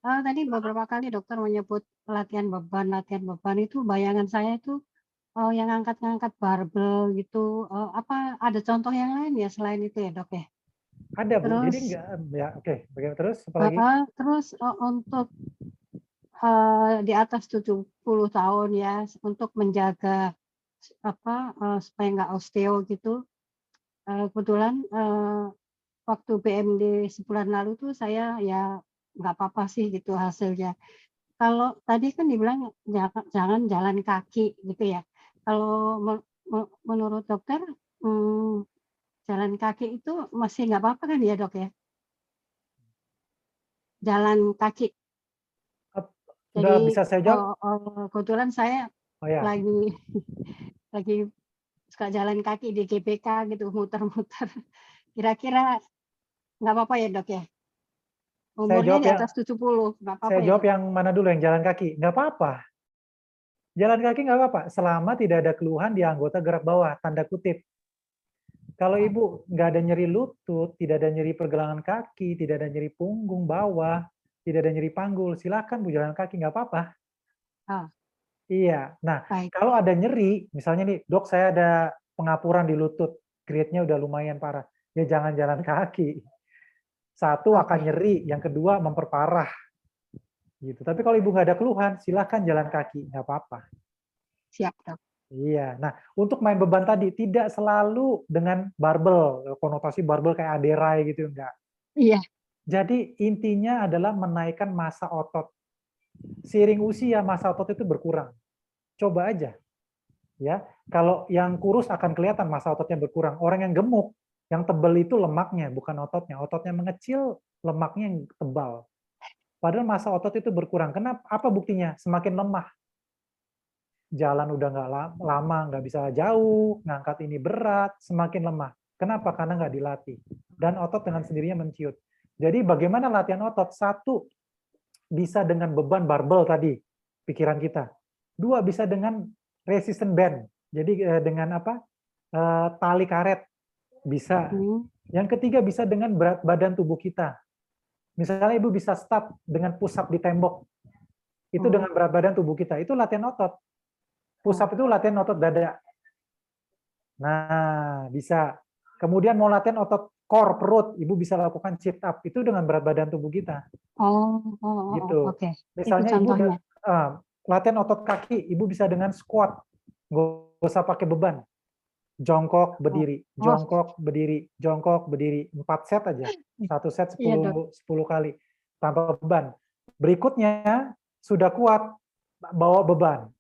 Tadi beberapa kali dokter menyebut latihan beban itu bayangan saya itu yang ngangkat-ngangkat barbel gitu, apa ada contoh yang lain ya selain itu ya dok ya? Ada Bu, terus, jadi enggak ya oke. Bagaimana terus? Apalagi? Terus untuk di atas 70 tahun ya untuk menjaga supaya nggak osteo gitu. Kebetulan waktu BMD sebulan lalu tuh saya ya nggak apa-apa sih gitu hasilnya. Kalau tadi kan dibilang jangan jalan kaki gitu ya. Kalau menurut dokter, jalan kaki itu masih nggak apa-apa kan ya dok ya? Jalan kaki. Udah Jadi bisa saya jawab? kebetulan saya Oh ya, lagi lagi suka jalan kaki di GBK gitu, muter-muter. Kira-kira nggak apa-apa ya dok ya? saya Umurnya jawab di ya. atas 70, nggak apa-apa Saya ya jawab dok? yang mana dulu, yang jalan kaki? Nggak apa-apa. Jalan kaki nggak apa-apa, selama tidak ada keluhan di anggota gerak bawah, tanda kutip. Kalau ibu nggak ada nyeri lutut, tidak ada nyeri pergelangan kaki, tidak ada nyeri punggung bawah, tidak ada nyeri panggul, silakan Bu jalan kaki, nggak apa-apa. Ah, Iya. Nah, baik. kalau ada nyeri, misalnya nih, dok saya ada pengapuran di lutut, grade-nya udah lumayan parah, ya jangan jalan kaki. Satu akan Oke. nyeri, yang kedua memperparah. Gitu. Tapi kalau ibu nggak ada keluhan, silakan jalan kaki, nggak apa-apa. Siap dok. Iya. Nah, untuk main beban tadi tidak selalu dengan barbel, konotasi barbel kayak aderai gitu enggak. Iya. Jadi intinya adalah menaikkan massa otot. Seiring usia massa otot itu berkurang. Coba aja. Ya, kalau yang kurus akan kelihatan massa ototnya berkurang. Orang yang gemuk, yang tebal itu lemaknya, bukan ototnya. Ototnya mengecil, lemaknya yang tebal. Padahal massa otot itu berkurang. Kenapa? Apa buktinya? Semakin lemah. Jalan udah nggak lama, nggak bisa jauh, ngangkat ini berat, semakin lemah. Kenapa? Karena nggak dilatih. Dan otot dengan sendirinya menciut. Jadi bagaimana latihan otot? Satu, bisa dengan beban barbel tadi, pikiran kita. Dua, bisa dengan resistant band. Jadi dengan apa? Tali karet. Bisa. Yang ketiga, bisa dengan berat badan tubuh kita. Misalnya ibu bisa start dengan push up di tembok. Itu dengan berat badan tubuh kita. Itu latihan otot. Push up itu latihan otot dada. Nah, bisa. Kemudian mau latihan otot core perut, ibu bisa lakukan sit up. Itu dengan berat badan tubuh kita. Gitu. Oke. Misalnya Itu ibu contohnya. latihan otot kaki, ibu bisa dengan squat. Nggak usah pakai beban. Jongkok, berdiri. Jongkok, berdiri. Jongkok, berdiri. 4 set aja. 1 set 10 kali. Tanpa beban. Berikutnya, sudah kuat, bawa beban.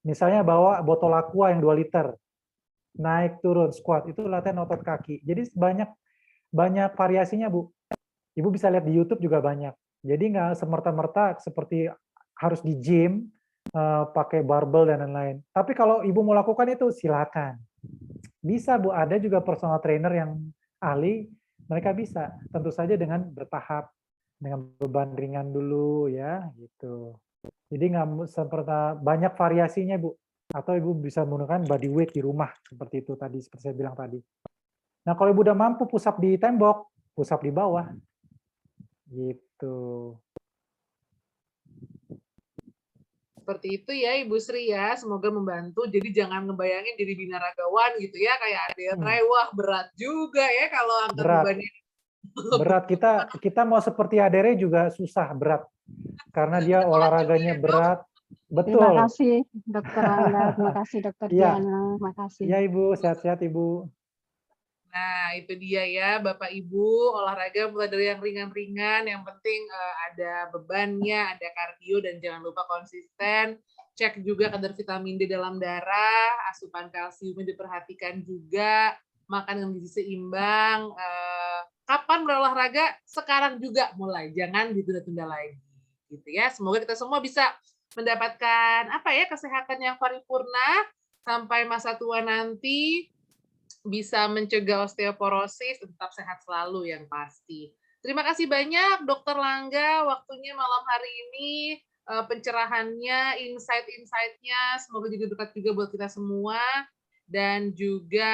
Misalnya bawa botol aqua yang 2 liter, naik turun squat, itu latihan otot kaki. Jadi banyak variasinya Bu. Ibu bisa lihat di YouTube juga banyak. Jadi nggak semerta-merta seperti harus di gym, pakai barbel dan lain-lain. Tapi kalau ibu mau lakukan itu silakan. Bisa Bu, ada juga personal trainer yang ahli, mereka bisa. Tentu saja dengan bertahap, dengan beban ringan dulu ya, gitu. Jadi nggak seperti banyak variasinya Bu. Atau ibu bisa menggunakan body weight di rumah seperti itu tadi, seperti saya bilang tadi. Nah kalau ibu udah mampu push up di tembok, push up di bawah, gitu. Seperti itu ya Ibu Sri ya, semoga membantu. Jadi jangan ngebayangin jadi binaragawan gitu ya, kayak Aderai, wah berat juga ya kalau angkat bebannya. Berat, kita mau seperti Adere juga susah, berat. Karena dia olahraganya berat. Betul. Terima kasih Dokter Angga, terima kasih Dokter Diana, terima kasih. Iya Ibu, sehat-sehat Ibu. Nah, itu dia ya Bapak Ibu, olahraga mulai dari yang ringan-ringan, yang penting ada bebannya, ada kardio, dan jangan lupa konsisten. Cek juga kadar vitamin D dalam darah, asupan kalsiumnya diperhatikan juga, makan dengan gizi seimbang. Kapan berolahraga? Sekarang juga mulai, jangan ditunda-tunda lagi. Gitu ya. Semoga kita semua bisa mendapatkan kesehatan yang paripurna sampai masa tua nanti, bisa mencegah osteoporosis, tetap sehat selalu yang pasti. Terima kasih banyak Dokter Langga, waktunya malam hari ini, pencerahannya, insight-insight-nya, semoga juga dekat juga buat kita semua. Dan juga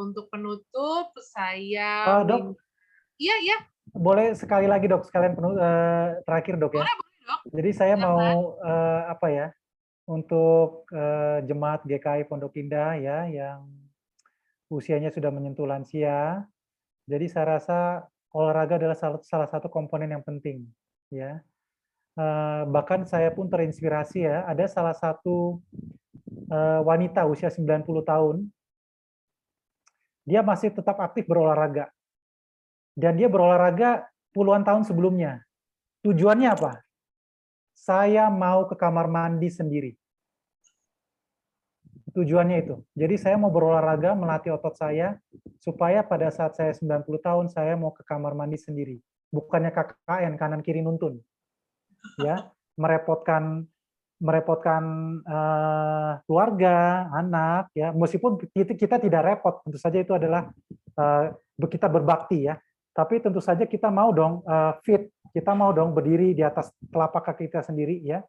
untuk penutup, saya... Dok? Iya. Boleh sekali lagi Dok, sekalian terakhir Dok ya? Boleh Dok. Jadi saya mau untuk jemaat GKI Pondok Indah ya, yang usianya sudah menyentuh lansia. Jadi saya rasa olahraga adalah salah satu komponen yang penting ya. Bahkan saya pun terinspirasi ya, ada salah satu wanita usia 90 tahun, dia masih tetap aktif berolahraga. Dan dia berolahraga puluhan tahun sebelumnya. Tujuannya apa? Saya mau ke kamar mandi sendiri. Tujuannya itu. Jadi saya mau berolahraga, melatih otot saya, supaya pada saat saya 90 tahun, saya mau ke kamar mandi sendiri. Bukannya KKN, kanan kiri nuntun. Ya, merepotkan keluarga, anak, ya. Meskipun kita tidak repot, tentu saja itu adalah kita berbakti, ya. Tapi tentu saja kita mau dong fit, kita mau dong berdiri di atas telapak kaki kita sendiri, ya.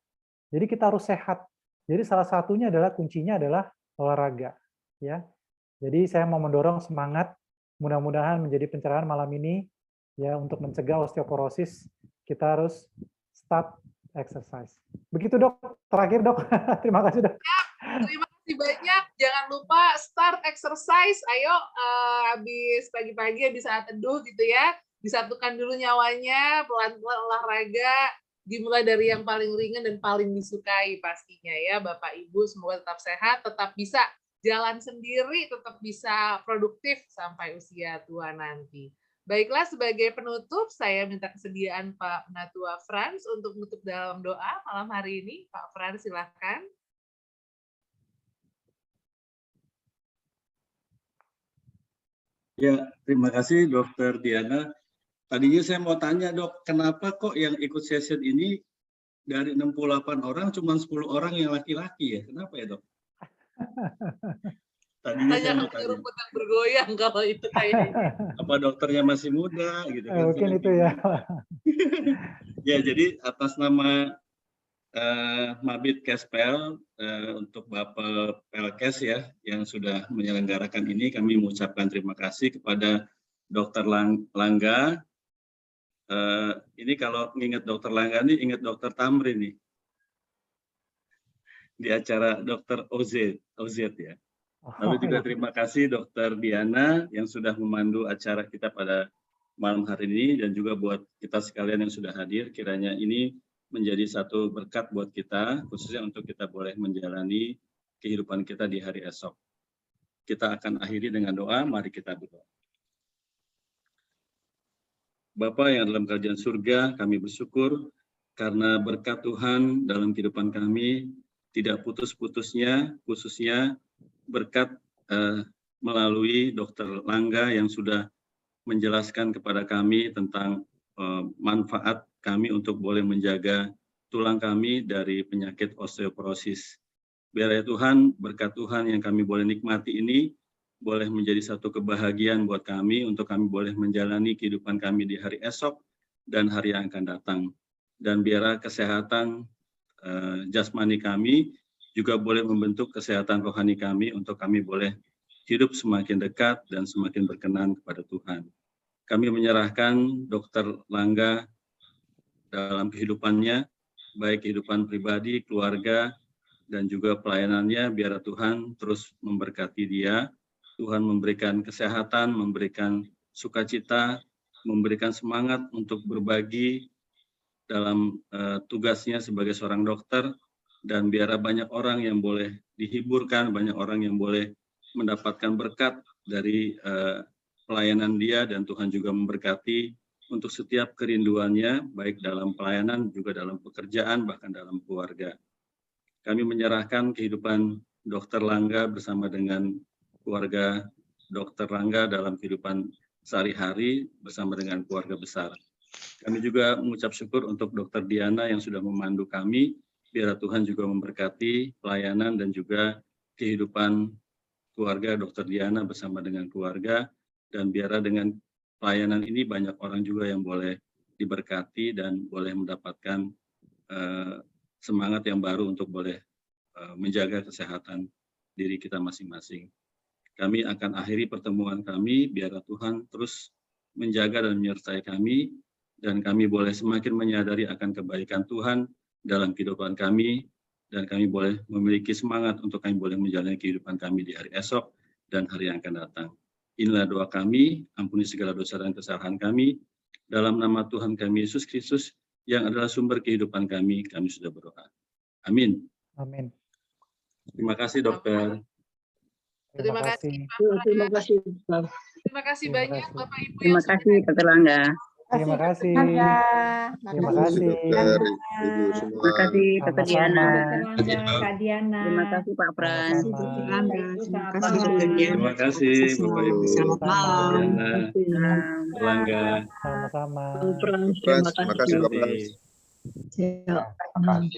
Jadi kita harus sehat. Jadi salah satunya adalah kuncinya adalah olahraga, ya. Jadi saya mau mendorong semangat, mudah-mudahan menjadi pencerahan malam ini, ya, untuk mencegah osteoporosis kita harus start exercise. Begitu dok, terakhir dok. Terima kasih dok. Terima kasih banyak. Jangan lupa start exercise. Ayo, habis pagi-pagi, habis saat teduh gitu ya, disatukan dulu nyawanya, pelan-pelan olahraga. Dimulai dari yang paling ringan dan paling disukai pastinya ya Bapak Ibu, semoga tetap sehat, tetap bisa jalan sendiri, tetap bisa produktif sampai usia tua nanti. Baiklah, sebagai penutup saya minta kesediaan Pak Penatua Frans untuk menutup dalam doa malam hari ini. Pak Frans silakan. Ya, terima kasih Dokter Diana. Tadinya saya mau tanya dok, kenapa kok yang ikut session ini dari 68 orang cuma 10 orang yang laki-laki ya? Kenapa ya dok? Tadinya saya mau tanya. Rumput yang bergoyang kalau itu kayaknya. Apa dokternya masih muda gitu kan? Mungkin itu ya. Ya, jadi atas nama Mabit Kespel untuk Bapak Pelkes ya yang sudah menyelenggarakan ini, kami mengucapkan terima kasih kepada Dokter Langga. Ini kalau ingat Dokter Langga ini ingat Dokter Tamrin nih di acara Dokter OZ ya. Lalu juga terima kasih Dokter Diana yang sudah memandu acara kita pada malam hari ini, dan juga buat kita sekalian yang sudah hadir. Kiranya ini menjadi satu berkat buat kita, khususnya untuk kita boleh menjalani kehidupan kita di hari esok. Kita akan akhiri dengan doa, mari kita berdoa. Bapa yang dalam kerajaan surga, kami bersyukur karena berkat Tuhan dalam kehidupan kami tidak putus-putusnya, khususnya berkat melalui Dokter Langga yang sudah menjelaskan kepada kami tentang manfaat kami untuk boleh menjaga tulang kami dari penyakit osteoporosis. Biar ya Tuhan, berkat Tuhan yang kami boleh nikmati ini boleh menjadi satu kebahagiaan buat kami untuk kami boleh menjalani kehidupan kami di hari esok dan hari yang akan datang. Dan biar kesehatan jasmani kami juga boleh membentuk kesehatan rohani kami untuk kami boleh hidup semakin dekat dan semakin berkenan kepada Tuhan. Kami menyerahkan Dokter Langga dalam kehidupannya, baik kehidupan pribadi, keluarga, dan juga pelayanannya, biar Tuhan terus memberkati dia. Tuhan memberikan kesehatan, memberikan sukacita, memberikan semangat untuk berbagi dalam tugasnya sebagai seorang dokter, dan biar banyak orang yang boleh dihiburkan, banyak orang yang boleh mendapatkan berkat dari pelayanan dia, dan Tuhan juga memberkati untuk setiap kerinduannya, baik dalam pelayanan, juga dalam pekerjaan, bahkan dalam keluarga. Kami menyerahkan kehidupan Dokter Langga bersama dengan keluarga Dokter Langga dalam kehidupan sehari-hari bersama dengan keluarga besar. Kami juga mengucap syukur untuk Dokter Diana yang sudah memandu kami, biar Tuhan juga memberkati pelayanan dan juga kehidupan keluarga Dokter Diana bersama dengan keluarga, dan biar dengan pelayanan ini banyak orang juga yang boleh diberkati dan boleh mendapatkan semangat yang baru untuk boleh menjaga kesehatan diri kita masing-masing. Kami akan akhiri pertemuan kami, biar Tuhan terus menjaga dan menyertai kami, dan kami boleh semakin menyadari akan kebaikan Tuhan dalam kehidupan kami, dan kami boleh memiliki semangat untuk kami boleh menjalani kehidupan kami di hari esok dan hari yang akan datang. Inilah doa kami, ampuni segala dosa dan kesalahan kami, dalam nama Tuhan kami Yesus Kristus, yang adalah sumber kehidupan kami sudah berdoa. Amin. Amin. Terima kasih dokter. Terima kasih. Terima kasih. Terima kasih banyak Bapak Ibu. Terima kasih Dokter Langga. Terima kasih. Terima Makasih kasih. dokter, ibu semua. Terima kasih Dokter Diana. Sama-sama. Kak Diana. Terima kasih Pak Pras. Sama-sama. Terima kasih Dokter Diana. Terima kasih Bapak Ibu. Selamat malam. Diana, Erlangga. Sama-sama. Pak Pras, Frans, terima makasih kasih. Bapak. Nanti. Siap. Terima kasih.